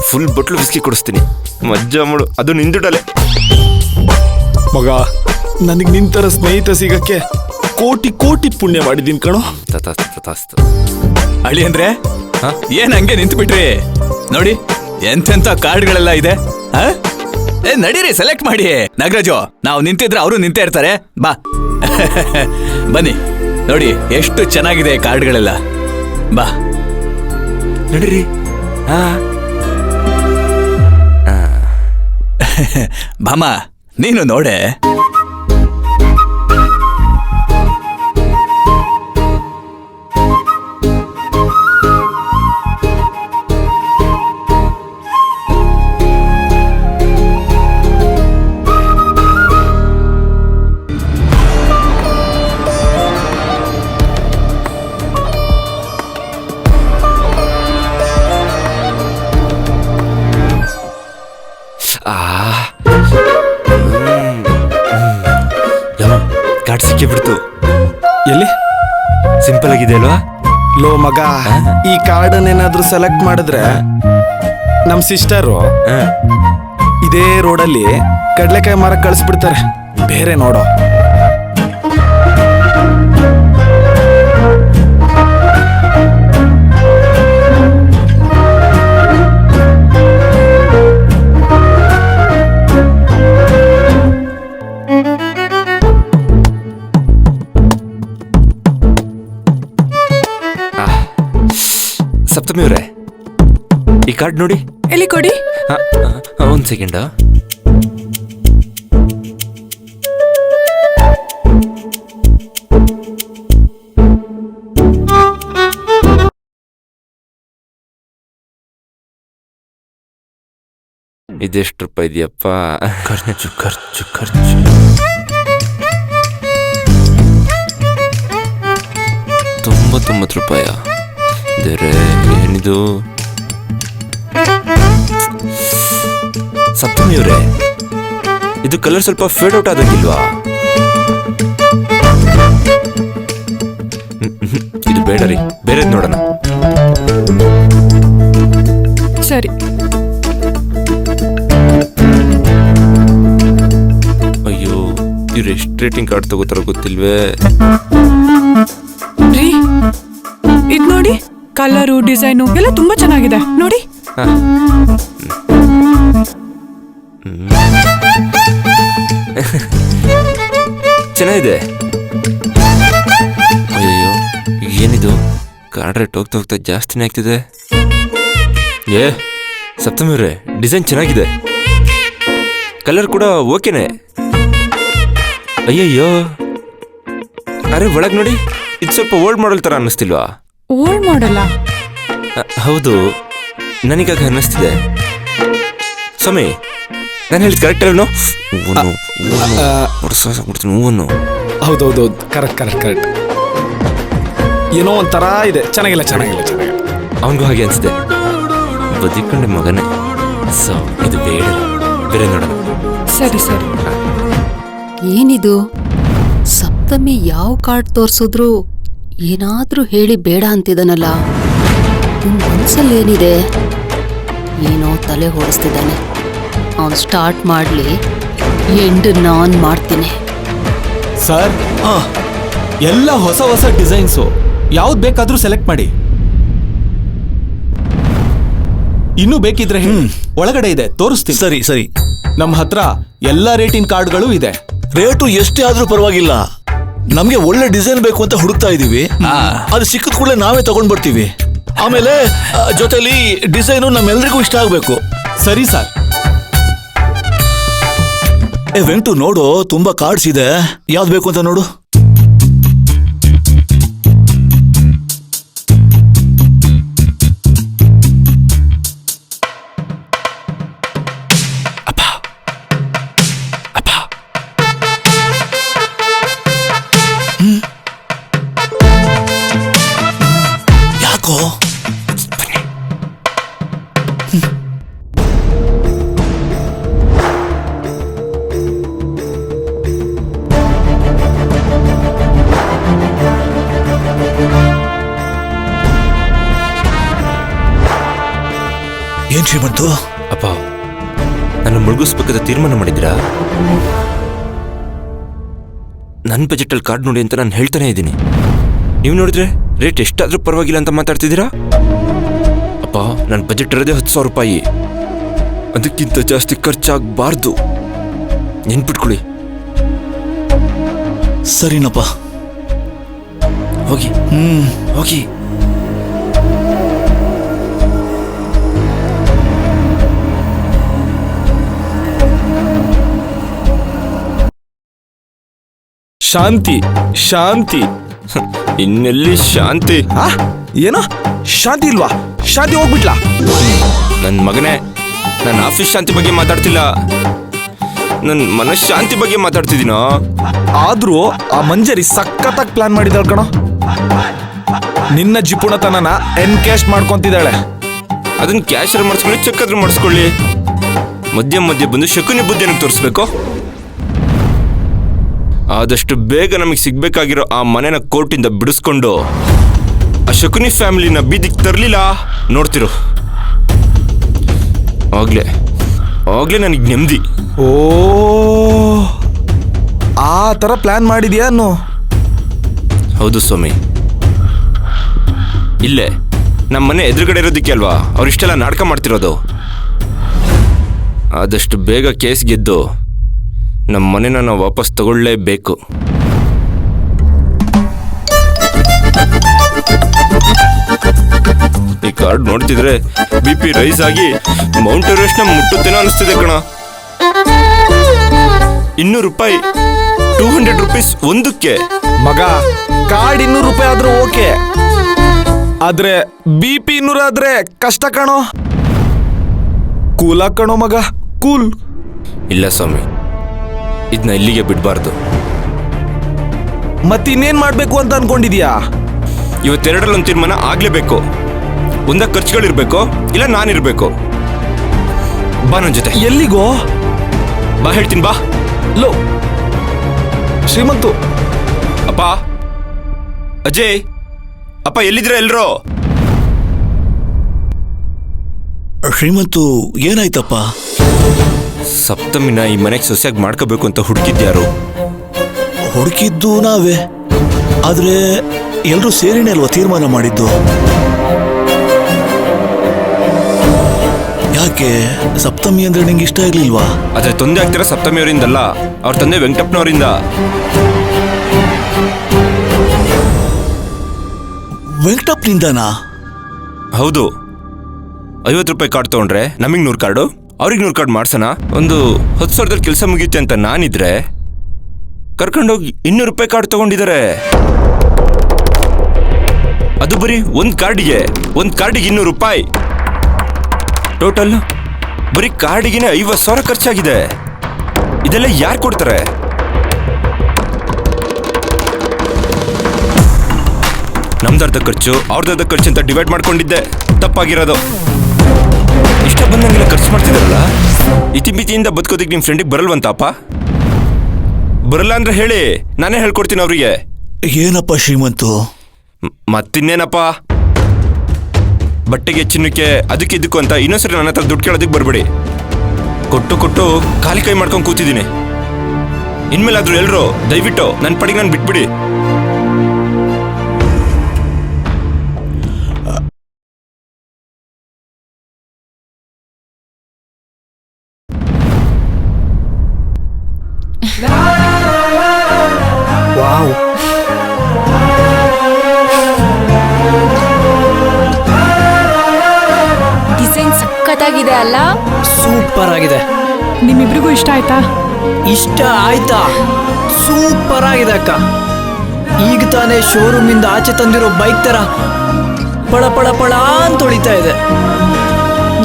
ಫುಲ್ ಬಟ್ಲು ವಿಸ್ಕಿ ಕೊಡಿಸ್ತೀನಿ, ಮಜ್ಜಾ ಮಾಡು, ಅದು ನಿಂದುಡಲೆ. ಮಗ ನನಗ್ ನಿಂತರ ಸ್ನೇಹಿತ ಸಿಗಕ್ಕೆ ಕೋಟಿ ಕೋಟಿ ಪುಣ್ಯ ಮಾಡಿದೀನಿ ಕಣೋ. ತತಾಸ್ತು. ಅಳಿ ಅಂದ್ರೆ ಏನ್ ಹಂಗೆ ನಿಂತು ಬಿಟ್ರಿ? ನೋಡಿ ಎಂತೆಂತ ಕಾರ್ಡ್ಗಳೆಲ್ಲ ಇದೆ. ನಡೀರಿ, ಸೆಲೆಕ್ಟ್ ಮಾಡಿ. ನಾಗರಾಜು, ನಾವು ನಿಂತಿದ್ರೆ ಅವರು ನಿಂತೇ ಇರ್ತಾರೆ. ಬಾ ಬನ್ನಿ, ನೋಡಿ ಎಷ್ಟು ಚೆನ್ನಾಗಿದೆ ಕಾರ್ಡ್ಗಳೆಲ್ಲ. ಬಾ ನಡೀರಿ. ಭಾಮ, ನೀನು ನೋಡೆ. ಕಾರ್ಡ್ ಸಿಕ್ಕಿ ಬಿಡ್ತು. ಎಲ್ಲಿ? ಸಿಂಪಲ್ ಆಗಿದೆ ಅಲ್ವಾ? ಲೋ ಮಗ, ಈ ಕಾರ್ಡನ್ ಏನಾದ್ರೂ ಸೆಲೆಕ್ಟ್ ಮಾಡಿದ್ರೆ ನಮ್ ಸಿಸ್ಟರು ಇದೇ ರೋಡಲ್ಲಿ ಕಡ್ಲೆಕಾಯಿ ಮಾರಕ್ ಕಳಿಸ್ಬಿಡ್ತಾರೆ. ಬೇರೆ ನೋಡೋ. ಸಪ್ತಮಿ ಅವರೇ, ಈ ಕಾರ್ಡ್ ನೋಡಿ. ಎಲ್ಲಿ ಕೊಡಿ? ಒಂದ್ ಸೆಕೆಂಡ್. ಇದೆಷ್ಟು ರೂಪಾಯಿ ಇದೆಯಪ್ಪ? ಖರ್ಚು 99 ರೂಪಾಯ. ಬೇರೆ ಏನಿದು? ಸಪ್ತಮಿ ಅವರೇ, ಇದು ಕಲರ್ ಸ್ವಲ್ಪ ಫೇಡ್ ಔಟ್ ಆದಂಗಿಲ್ವಾ? ಇದು ಬೇಡ ರೀ, ಬೇರೆದ್ ನೋಡೋಣ. ಸರಿ. ಅಯ್ಯೋ, ಇವ್ರು ಎಷ್ಟು ರೇಟಿಂಗ್ ಕಾರ್ಡ್ ತಗೋತಾರ ಗೊತ್ತಿಲ್ವೇ? ರೀ, ಇದ್ ನೋಡಿ, ಕಲರು ಡಿಸೈನು ಎಲ್ಲ ತುಂಬಾ ಚೆನ್ನಾಗಿದೆ ನೋಡಿ. ಚೆನ್ನಾಗಿದೆ. ಅಯ್ಯೋ, ಏನಿದು? ಕಾರ್ಡ್ ರೇಟ್ ಹೋಗ್ತಾ ಹೋಗ್ತಾ ಜಾಸ್ತಿನೇ ಆಗ್ತಿದೆ. ಏ ಸಪ್ತಮಿ ಅವರೇ, ಡಿಸೈನ್ ಚೆನ್ನಾಗಿದೆ, ಕಲರ್ ಕೂಡ ಓಕೆನೆ. ಅಯ್ಯಯ್ಯೋ, ಅರೆ ಒಳಗ್ ನೋಡಿ, ಇದು ಸ್ವಲ್ಪ ಓಲ್ಡ್ ಮಾಡೆಲ್ ತರ ಅನ್ನಿಸ್ತಿಲ್ವಾ? ಓಲ್ಡ್ ಮಾಡಲ್ಲ? ಹೌದು, ನನಗಾಗ ಅನ್ನಿಸ್ತಿದೆ. ಸ್ವಾಮಿ, ನಾನು ಹೇಳಿದ ಕರೆಕ್ಟ್ ಅಲ್ವೋ? ಹೌದೌದು, ಕರೆಕ್ಟ್. ಏನೋ ಒಂಥರ ಇದೆ, ಚೆನ್ನಾಗಿಲ್ಲ. ಅವನಿಗೂ ಹಾಗೆ ಅನ್ಸಿದೆ. ಬದುಕೊಂಡೆ ಮಗನೇ. ಸೊ ಇದು ಬೇರೆ ನೋಡೋಣ. ಸರಿ. ಏನಿದು? ಸಪ್ತಮಿ ಯಾವ ಕಾರ್ಡ್ ತೋರ್ಸಿದ್ರು ಏನಾದ್ರೂ ಹೇಳಿ ಬೇಡ ಅಂತಿದ್ದಾನಲ್ಲ. ಮನ್ಸಲ್ಲಿ ಏನಿದೆ? ಏನೋ ತಲೆ ಹೊಡಿಸ್ತಿದ್ದಾನೆ. ಅವನು ಸ್ಟಾರ್ಟ್ ಮಾಡ್ಲಿ, ಎಂಡ್ ನಾನ್ ಮಾಡ್ತೀನಿ. ಸರ್, ಎಲ್ಲ ಹೊಸ ಡಿಸೈನ್ಸು, ಯಾವ್ದು ಬೇಕಾದ್ರೂ ಸೆಲೆಕ್ಟ್ ಮಾಡಿ. ಇನ್ನೂ ಬೇಕಿದ್ರೆ ಒಳಗಡೆ ಇದೆ, ತೋರಿಸ್ತೀನಿ. ಸರಿ. ನಮ್ಮ ಹತ್ರ ಎಲ್ಲ ರೇಟಿನ ಕಾರ್ಡ್ಗಳು ಇದೆ. ರೇಟು ಎಷ್ಟೇ ಆದ್ರೂ ಪರವಾಗಿಲ್ಲ, ನಮ್ಗೆ ಒಳ್ಳೆ ಡಿಸೈನ್ ಬೇಕು ಅಂತ ಹುಡುಕ್ತಾ ಇದೀವಿ. ಅದು ಸಿಕ್ಕಿದ ಕೂಡಲೇ ನಾವೇ ತಗೊಂಡ್ ಬರ್ತೀವಿ. ಆಮೇಲೆ ಜೊತೆಲಿ ಡಿಸೈನು ನಮ್ಮೆಲ್ರಿಗೂ ಇಷ್ಟ ಆಗ್ಬೇಕು. ಸರಿ ಸರ್. ವೆಂಟು ನೋಡು, ತುಂಬಾ ಕಾರ್ಡ್ಸ್ ಇದೆ, ಯಾವ್ದು ಬೇಕು ಅಂತ ನೋಡು. ಯಾಕೋ ಏನ್ ಶ್ರೀಮಂತು? ಅಪ್ಪ, ನನ್ನ ಮುಳುಗಿಸ್ಬೇಕಾದ ತೀರ್ಮಾನ ಮಾಡಿದ್ರಾ? ನನ್ನ ಬಜೆಟಲ್ಲಿ ಕಾರ್ಡ್ ನೋಡಿ ಅಂತ ನಾನು ಹೇಳ್ತಾನೆ ಇದ್ದೀನಿ. ನೀವು ನೋಡಿದ್ರೆ ರೇಟ್ ಎಷ್ಟಾದ್ರೂ ಪರವಾಗಿಲ್ಲ ಅಂತ ಮಾತಾಡ್ತಿದ್ದೀರಾ? ಅಪ್ಪ, ನನ್ನ ಬಜೆಟ್ ಇರೋದೇ 10,000 ರೂಪಾಯಿ. ಅದಕ್ಕಿಂತ ಜಾಸ್ತಿ ಖರ್ಚಾಗಬಾರ್ದು. ನೆನ್ಪಿಟ್ಕೊಳ್ಳಿ. ಸರಿನಪ್ಪ, ಹೋಗಿ ಹೋಗಿ. ಶಾಂತಿ ಶಾಂತಿ. ಇನ್ನೆಲ್ಲಿ ಶಾಂತಿ? ಏನೋ ಶಾಂತಿ ಇಲ್ವಾ? ಶಾಂತಿ ಹೋಗ್ಬಿಟ್ಲಾ? ನನ್ನ ಮಗನೇ, ನನ್ನ ಆಫೀಸ್ ಶಾಂತಿ ಬಗ್ಗೆ ಮಾತಾಡ್ತಿಲ್ಲ, ನನ್ನ ಮನಃಶಾಂತಿ ಬಗ್ಗೆ ಮಾತಾಡ್ತಿದ್ದೀನೋ. ಆದ್ರೂ ಆ ಮಂಜರಿ ಸಖತ್ತಾಗಿ ಪ್ಲಾನ್ ಮಾಡಿದಾಳ್ ಕಣೋ. ನಿನ್ನ ಜಿಪುಣತನನ ಎನ್ಕ್ಯಾಶ್ ಮಾಡ್ಕೊಂತಿದ್ದಾಳೆ. ಅದನ್ನ ಕ್ಯಾಶ್ ಮಾಡಿಸ್ಕೊಳ್ಳಿ, ಚೆಕ್ ಆದ್ರೂ ಮಾಡಿಸ್ಕೊಳ್ಳಿ. ಮಧ್ಯ ಮಧ್ಯೆ ಬಂದು ಶಕುನಿ ಬುದ್ಧಿಯನ್ನು ತೋರಿಸ್ಬೇಕು. ಆದಷ್ಟು ಬೇಗ ನಮಗೆ ಸಿಗ್ಬೇಕಾಗಿರೋ ಆ ಮನೆನ ಕೋರ್ಟಿಂದ ಬಿಡಿಸ್ಕೊಂಡು ಆ ಶಕುನಿ ಫ್ಯಾಮಿಲಿನ ಬೀದಿಗೆ ತರಲಿಲ್ಲ ನೋಡ್ತಿರು. ಆಗ್ಲೇ ನನಗೆ ನೆಮ್ಮದಿ. ಓ, ಆ ತರ ಪ್ಲಾನ್ ಮಾಡಿದ್ಯಾ ಅನ್ನೋ? ಹೌದು ಸ್ವಾಮಿ. ಇಲ್ಲೇ ನಮ್ಮ ಮನೆ ಎದುರುಗಡೆ ಇರೋದಕ್ಕೆ ಅಲ್ವಾ ಅವ್ರಿಷ್ಟೆಲ್ಲ ನಾಟಕ ಮಾಡ್ತಿರೋದು. ಆದಷ್ಟು ಬೇಗ ಕೇಸ್ ಗೆದ್ದು ನಮ್ಮ ಮನೆನ ನಾವು ವಾಪಸ್ ತಗೊಳ್ಳೇಬೇಕು. ಈ ಕಾರ್ಡ್ ನೋಡ್ತಿದ್ರೆ BP ರೈಸ್ ಆಗಿ ಮೌಂಟ್ ಎವರೆಸ್ಟ್ ನ ಮುಟ್ಟುತ್ತೇನೋ ಅನಿಸ್ತಿದೆ ಕಣ. 200 ರೂಪಾಯಿ, 200 ರೂಪೀಸ್ ಒಂದಕ್ಕೆ. ಮಗ, ಕಾರ್ಡ್ 200 ರೂಪಾಯಿ ಆದ್ರೂ ಓಕೆ, ಆದ್ರೆ BP 200 ಆದ್ರೆ ಕಷ್ಟ ಕಣೋ. ಕೂಲ್ ಕಣೋ ಮಗ, ಕೂಲ್. ಇಲ್ಲ ಸ್ವಾಮಿ, ಇದನ್ನ ಇಲ್ಲಿಗೆ ಬಿಡಬಾರ್ದು. ಮತ್ತಿನ್ನೇನ್ ಮಾಡ್ಬೇಕು ಅಂತ ಅನ್ಕೊಂಡಿದ್ಯಾ? ಇವತ್ತೆರಡರಲ್ಲೊಂದು ತೀರ್ಮಾನ ಆಗ್ಲೇಬೇಕು. ಒಂದ ಖರ್ಚುಗಳಿರ್ಬೇಕು, ಇಲ್ಲ ನಾನಿರ್ಬೇಕು. ಬಾ ನನ್ನ ಜೊತೆ. ಎಲ್ಲಿಗೋ? ಬಾ ಹೇಳ್ತೀನಿ, ಬಾ. ಲೋ ಶ್ರೀಮಂತು. ಅಪ್ಪ, ಅಜಯ್, ಅಪ್ಪ ಎಲ್ಲಿದ್ರೆ ಎಲ್ರೋ? ಶ್ರೀಮಂತು, ಏನಾಯ್ತಪ್ಪ? ಸಪ್ತಮಿನ ಈ ಮನೆಗೆ ಸೊಸೆಯಾಗಿ ಮಾಡ್ಕೋಬೇಕು ಅಂತ ಹುಡುಕಿದ್ಯಾರು? ಹುಡುಕಿದ್ದು ನಾವೇ, ಆದ್ರೆ ಎಲ್ರೂ ಸೇರಿನೇ ಅಲ್ವಾ ತೀರ್ಮಾನ ಮಾಡಿದ್ದು. ಯಾಕೆ ಸಪ್ತಮಿ ಅಂದ್ರೆ ನಿಂಗೆ ಇಷ್ಟ ಇರ್ಲಿಲ್ವಾ? ಆದ್ರೆ ತೊಂದರೆ ಆಗ್ತಿರೋ ಸಪ್ತಮಿ ಅವರಿಂದಲ್ಲ, ಅವ್ರ ತಂದೆ ವೆಂಕಟಪ್ಪನವರಿಂದ. ವೆಂಕಟಪ್ಪನಿಂದನಾ? ಹೌದು. 50 ರೂಪಾಯಿ ಕಾರ್ಡ್ ತಗೊಂಡ್ರೆ ನಮಗೆ 100 ಕಾರ್ಡು, ಅವ್ರಿಗೆ 100 ಕಾರ್ಡ್ ಮಾಡ್ಸೋಣ. ಒಂದು 10,000ದಲ್ಲಿ ಕೆಲಸ ಮುಗಿಯುತ್ತೆ ಅಂತ ನಾನಿದ್ರೆ ಕರ್ಕೊಂಡೋಗಿ 200 ರೂಪಾಯಿ ಕಾರ್ಡ್ ತಗೊಂಡಿದ್ದಾರೆ. ಅದು ಬರೀ ಒಂದು ಕಾರ್ಡಿಗೆ 200 ರೂಪಾಯಿ. ಟೋಟಲ್ ಬರೀ ಕಾರ್ಡಿಗೆನೆ 50,000 ಖರ್ಚಾಗಿದೆ. ಇದೆಲ್ಲ ಯಾರು ಕೊಡ್ತಾರೆ? ನಮ್ದರ್ಧ ಖರ್ಚು, ಅವ್ರದ್ದು ಖರ್ಚು ಅಂತ ಡಿವೈಡ್ ಮಾಡ್ಕೊಂಡಿದ್ದೆ. ತಪ್ಪಾಗಿರೋದು. ಇಷ್ಟ ಬಂದಂಗೆಲ್ಲ ಖರ್ಚು ಮಾಡ್ತಿದಾರಲ್ಲ. ಇತಿಮಿತಿಯಿಂದ ಬದುಕೋದಿಕ್ಕೆ ನಿಮ್ಮ ಫ್ರೆಂಡಿಗೆ ಬರಲ್ವಂತಪ್ಪ? ಬರಲ್ಲ ಅಂದ್ರೆ ಹೇಳಿ, ನಾನೇ ಹೇಳ್ಕೊಡ್ತೀನಿ ಅವ್ರಿಗೆ. ಏನಪ್ಪ ಶ್ರೀಮಂತು? ಮತ್ತಿನ್ನೇನಪ್ಪ, ಬಟ್ಟೆಗೆ ಚಿನ್ನಕ್ಕೆ ಅದಕ್ಕೆ ಇದಕ್ಕೂ ಅಂತ ಇನ್ನೊಂದ್ಸರಿ ನನ್ನ ಹತ್ರ ದುಡ್ಡು ಕೇಳೋದಕ್ಕೆ ಬರಬೇಡಿ. ಕೊಟ್ಟು ಖಾಲಿ ಕೈ ಮಾಡ್ಕೊಂಡು ಕೂತಿದ್ದೀನಿ. ಇನ್ಮೇಲಾದ್ರೂ ಎಲ್ಲರೂ ದಯವಿಟ್ಟು ನನ್ನ ಪಡಿಗೆ ನಾನು ಬಿಟ್ಬಿಡಿ. ವಾವ್, ಆಗಿದೆ ಅಲ್ಲ? ಸೂಪರ್ ಆಗಿದೆ. ನಿಮ್ಮಿಬ್ರಿಗೂ ಇಷ್ಟ ಆಯ್ತಾ? ಇಷ್ಟ ಆಯ್ತಾ? ಸೂಪರ್ ಆಗಿದೆ ಅಕ್ಕ. ಈಗ ತಾನೇ ಶೋರೂಮ್ ಇಂದ ಆಚೆ ತಂದಿರೋ ಬೈಕ್ ತರ ಪಳ ಪಳ ಪಳ ಅಂತ ಹೊಳಿತಾ ಇದೆ.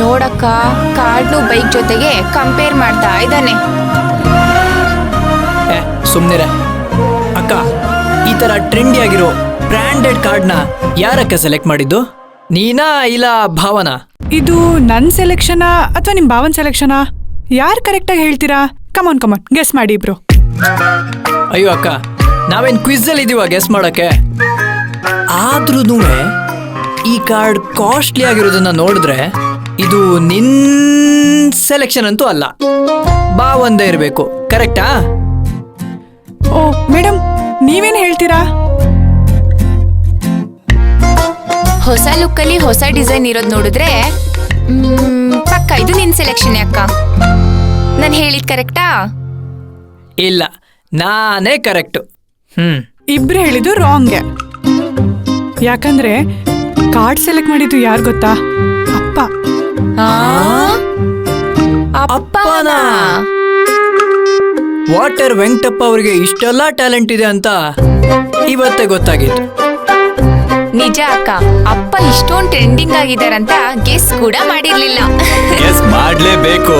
ನೋಡಕ್ಕ, ಕಾರ್ಡ್ನು ಬೈಕ್ ಜೊತೆಗೆ ಕಂಪೇರ್ ಮಾಡ್ತಾ ಇದ್ದಾನೆ. ಸುಮ್ನಿರೆ ಅಕ್ಕ. ಈ ತರ ಟ್ರೆಂಡಿ ಆಗಿರೋ ಬ್ರಾಂಡೆಡ್ ಕಾರ್ಡ್ನ ಯಾರಕ್ಕ ಸೆಲೆಕ್ಟ್ ಮಾಡಿದ್ದು? ನೀನಾ ಇಲ್ಲ ಭಾವನಾ? ಇದು ನನ್ ಸೆಲೆಕ್ಷನಾ ಅಥವಾ ನಿಮ್ ಭಾವನ್ ಸೆಲೆಕ್ಷನಾ? ಯಾರು ಕರೆಕ್ಟಾಗಿ ಹೇಳ್ತೀರಾ? ಕಮಾನ್ ಗೆಸ್ ಮಾಡಿ ಇಬ್ರು. ಅಯ್ಯೋ ಅಕ್ಕ, ನಾವೇನ್ ಕ್ವಿಜ್ ಅಲ್ಲಿ ಇದೀವ ಗೆಸ್ ಮಾಡಕ್ಕೆ? ಆದ್ರೂ ಈ ಕಾರ್ಡ್ ಕಾಸ್ಟ್ಲಿ ಆಗಿರೋದನ್ನ ನೋಡಿದ್ರೆ ಇದು ನಿನ್ ಸೆಲೆಕ್ಷನ್ ಅಂತೂ ಅಲ್ಲ, ಭಾವಂದೇ ಇರಬೇಕು. ಕರೆಕ್ಟಾ? ಓ ಮೇಡಮ್, ನೀವೇನು ಹೇಳ್ತೀರಾ? ಹೊಸ ಲುಕ್ ಅಲ್ಲಿ ಹೊಸ ಡಿಸೈನ್ ಇರೋದ್ ನೋಡಿದ್ರೆ ಪಕ್ಕ ಇದು ನಿನ್ ಸೆಲೆಕ್ಷನ್ ಅಕ್ಕ. ನಾನು ಹೇಳಿದ್ ಕರೆಕ್ಟಾ? ಇಲ್ಲ, ನಾನೇ ಕರೆಕ್ಟ್. ಇಬ್ರು ಹೇಳಿದ್ದು ರಾಂಗ್. ಯಾಕಂದ್ರೆ ಕಾರ್ಡ್ ಸೆಲೆಕ್ಟ್ ಮಾಡಿದ್ದು ಯಾರು ಗೊತ್ತಾ? ಅಪ್ಪ. ಅಪ್ಪನಾ? ವಾಟರ್ ವೆಂಕಟಪ್ಪ ಅವರಿಗೆ ಇಷ್ಟೆಲ್ಲ ಟ್ಯಾಲೆಂಟ್ ಇದೆ ಅಂತ ಇವತ್ತೇ ಗೊತ್ತಾಗಿತ್ತು. ನಿಜ ಅಕ್ಕ, ಅಪ್ಪ ಇಷ್ಟೊಂದು ಟ್ರೆಂಡಿಂಗ್ ಆಗಿದಾರಂತ ಗೆಸ್ ಕೂಡ ಮಾಡಿರ್ಲಿಲ್ಲ. ಗೆಸ್ ಮಾಡ್ಲೇಬೇಕು.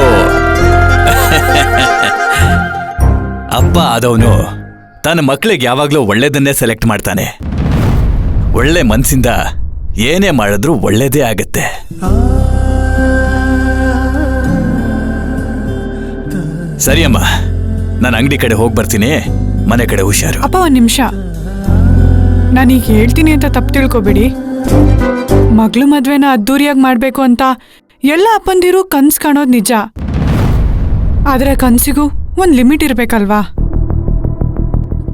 ಅಪ್ಪ ಆದವನು ತನ್ನ ಮಕ್ಕಳಿಗೆ ಯಾವಾಗ್ಲೂ ಒಳ್ಳೇದನ್ನೇ ಸೆಲೆಕ್ಟ್ ಮಾಡ್ತಾನೆ. ಒಳ್ಳೆ ಮನ್ಸಿಂದ ಏನೇ ಮಾಡಿದ್ರೂ ಒಳ್ಳೇದೇ ಆಗತ್ತೆ. ಸರಿ ಅಮ್ಮ, ನಾನು ಅಂಗಡಿ ಕಡೆ ಹೋಗಿ ಬರ್ತೀನಿ. ಮನೆ ಕಡೆ ಹುಷಾರು. ಅಪ್ಪ ಒಂದ್ ನಿಮಿಷ, ನಾನೀಗ ಹೇಳ್ತೀನಿ ಅಂತ ತಪ್ಪು ತಿಳ್ಕೊಬೇಡಿ. ಮಗಳು ಮದ್ವೆನ ಅದ್ದೂರಿಯಾಗಿ ಮಾಡ್ಬೇಕು ಅಂತ ಎಲ್ಲ ಅಪ್ಪಂದಿರು ಕನ್ಸ್ ಕಾಣೋದು ನಿಜ. ಆದ್ರೆ ಕನ್ಸಿಗೂ ಒಂದ್ ಲಿಮಿಟ್ ಇರ್ಬೇಕಲ್ವಾ?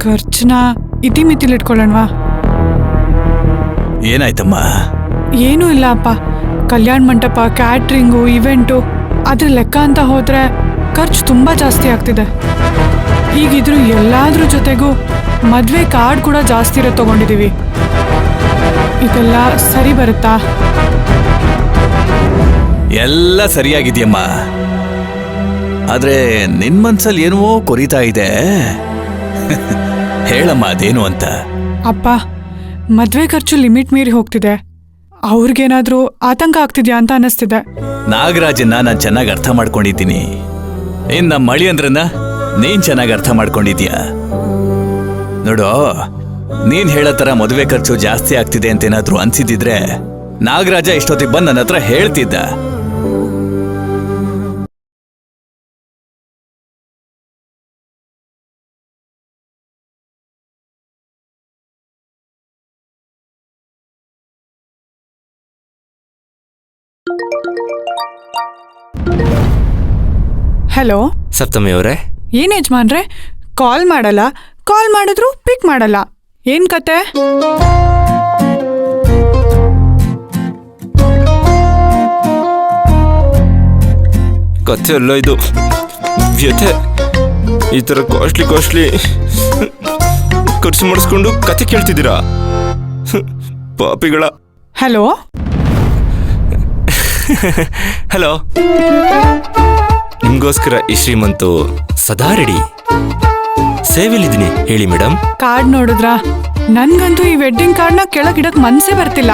ಖರ್ಚನ್ನ ಇತಿಮಿತಿಲಿಟ್ಕೊಳ್ಳೋಣವಾ? ಏನಾಯ್ತಮ್ಮ? ಏನೂ ಇಲ್ಲ ಅಪ್ಪ. ಕಲ್ಯಾಣ ಮಂಟಪ, ಕ್ಯಾಟ್ರಿಂಗು, ಇವೆಂಟು ಅದ್ರ ಲೆಕ್ಕ ಅಂತ ಹೋದ್ರೆ ಖರ್ಚು ತುಂಬಾ ಜಾಸ್ತಿ ಆಗ್ತಿದೆ. ಈಗಿದ್ರು ಎಲ್ಲಾದ್ರ ಜೊತೆಗೂ ಮದ್ವೆ ಕಾರ್ಡ್ ಕೂಡ ಜಾಸ್ತಿ ಇರೋ ತಗೊಂಡಿದೀವಿ. ಇದೆಲ್ಲ ಸರಿ ಬರುತ್ತಾ? ಎಲ್ಲ ಸರಿಯಾಗಿದೆಯಮ್ಮ, ಆದ್ರೆ ನಿನ್ ಮನ್ಸಲ್ಲಿ ಏನೋ ಕೊರಿತಾ ಇದೆ. ಹೇಳಮ್ಮ, ಅದೇನು ಅಂತ. ಅಪ್ಪ, ಮದ್ವೆ ಖರ್ಚು ಲಿಮಿಟ್ ಮೀರಿ ಹೋಗ್ತಿದೆ. ಅವ್ರಿಗೇನಾದ್ರೂ ಆತಂಕ ಆಗ್ತಿದ್ಯಾ ಅಂತ ಅನ್ನಿಸ್ತಿದೆ. ನಾಗರಾಜನ್ನ ನಾನು ಚೆನ್ನಾಗಿ ಅರ್ಥ ಮಾಡ್ಕೊಂಡಿದ್ದೀನಿ. ಇನ್ ನಮ್ಮ ಮಳಿ ಅಂದ್ರನ್ನ ನೀನ್ ಚೆನ್ನಾಗಿ ಅರ್ಥ ಮಾಡ್ಕೊಂಡಿದ್ಯಾ? ನೋಡು, ನೀನ್ ಹೇಳೋ ತರ ಮದುವೆ ಖರ್ಚು ಜಾಸ್ತಿ ಆಗ್ತಿದೆ ಅಂತೇನಾದ್ರೂ ಅನ್ಸಿದ್ರೆ ನಾಗರಾಜ ಇಷ್ಟೊತ್ತಿಗೆ ಬಂದು ನನ್ನ ಹತ್ರ ಹೇಳ್ತಿದ್ದ. ಹಲೋ ಸಪ್ತಮಿ ಅವರೇ. ಏನ್ ಯಜಮಾನ್ರೆ, ಕಾಲ್ ಮಾಡಲ್ಲ, ಕಾಲ್ ಮಾಡಿದ್ರು ಪಿಕ್ ಮಾಡಲ್ಲ, ಏನ್ ಕತೆ? ಕಥೆ ಅಲ್ಲ ಇದು, ವ್ಯಥೆ. ಈ ತರ ಕಾಸ್ಟ್ಲಿ ಖರ್ಚು ಮಾಡಿಸ್ಕೊಂಡು ಕಥೆ ಕೇಳ್ತಿದ್ದೀರಾ ಪಾಪಿಗಳ. ಹಲೋ ಹಲೋ, ನಿಮ್ಗೋಸ್ಕರ ಈ ಶ್ರೀಮಂತು ಸದಾ ರೆಡಿ. ಸೇವೆಲಿದ್ದೀನಿ, ಹೇಳಿ ಮೇಡಮ್. ಕಾರ್ಡ್ ನೋಡಿದ್ರಾ? ನನ್ಗಂತೂ ಈ ವೆಡ್ಡಿಂಗ್ ಕಾರ್ಡ್ನ ಕೆಳಗಿಡಕ್ ಮನ್ಸೇ ಬರ್ತಿಲ್ಲ.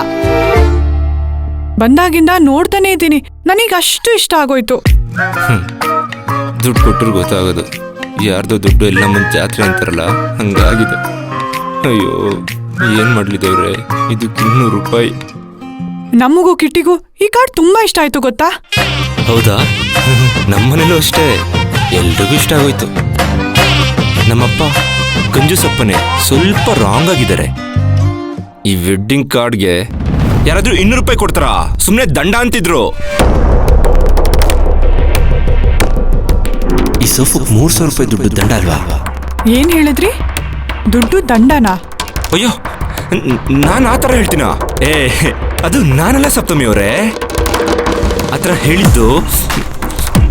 ಬಂದಾಗಿಂದ ನೋಡ್ತಾನೆ ಇದ್ದೀನಿ, ನನಗೆ ಅಷ್ಟು ಇಷ್ಟ ಆಗೋಯ್ತು. ದುಡ್ಡು ಕೊಟ್ಟರು ಗೊತ್ತಾಗೋದು, ಯಾರ್ದೋ ದುಡ್ಡು ಎಲ್ಲ ಮುಂದೆ ಜಾತ್ರೆ ಅಂತಾರಲ್ಲ, ಹಂಗಾಗಿದೆ. ಅಯ್ಯೋ, ಏನ್ ಮಾಡ್ಲಿ ದೇವ್ರೆ, ಇದು 200 ರೂಪಾಯಿ. ನಮಗೂ ಕಿಟ್ಟಿಗೂ ಈ ಕಾರ್ಡ್ ತುಂಬಾ ಇಷ್ಟ ಆಯ್ತು ಗೊತ್ತಾ? ಹೌದಾ? ನಮ್ಮನೇಲೂ ಅಷ್ಟೇ, ಎಲ್ರಿಗೂ ಇಷ್ಟ ಆಗೋಯ್ತು. ನಮ್ಮಪ್ಪ ಕಂಜೂಸಪ್ಪನೇ ಸ್ವಲ್ಪ ರಾಂಗ್ ಆಗಿದ್ದಾರೆ. ಈ ವೆಡ್ಡಿಂಗ್ ಕಾರ್ಡ್ಗೆ ಯಾರಾದ್ರೂ 200 ರೂಪಾಯಿ ಕೊಡ್ತಾರಾ? ಸುಮ್ಮನೆ ದಂಡ ಅಂತಿದ್ರು. ಈ ಸೋಫಾಗೆ 300 ರೂಪಾಯಿ ದುಡ್ಡು ದಂಡ ಅಲ್ವಾ? ಏನ್ ಹೇಳಿದ್ರಿ? ದುಡ್ಡು ದಂಡನಾ? ಅಯ್ಯೋ, ನಾನು ಆ ಥರ ಹೇಳ್ತೀನ? ಅದು ನಾನಲ್ಲ ಸಪ್ತಮಿ ಅವರೇ, ಆ ಥರ ಹೇಳಿದ್ದು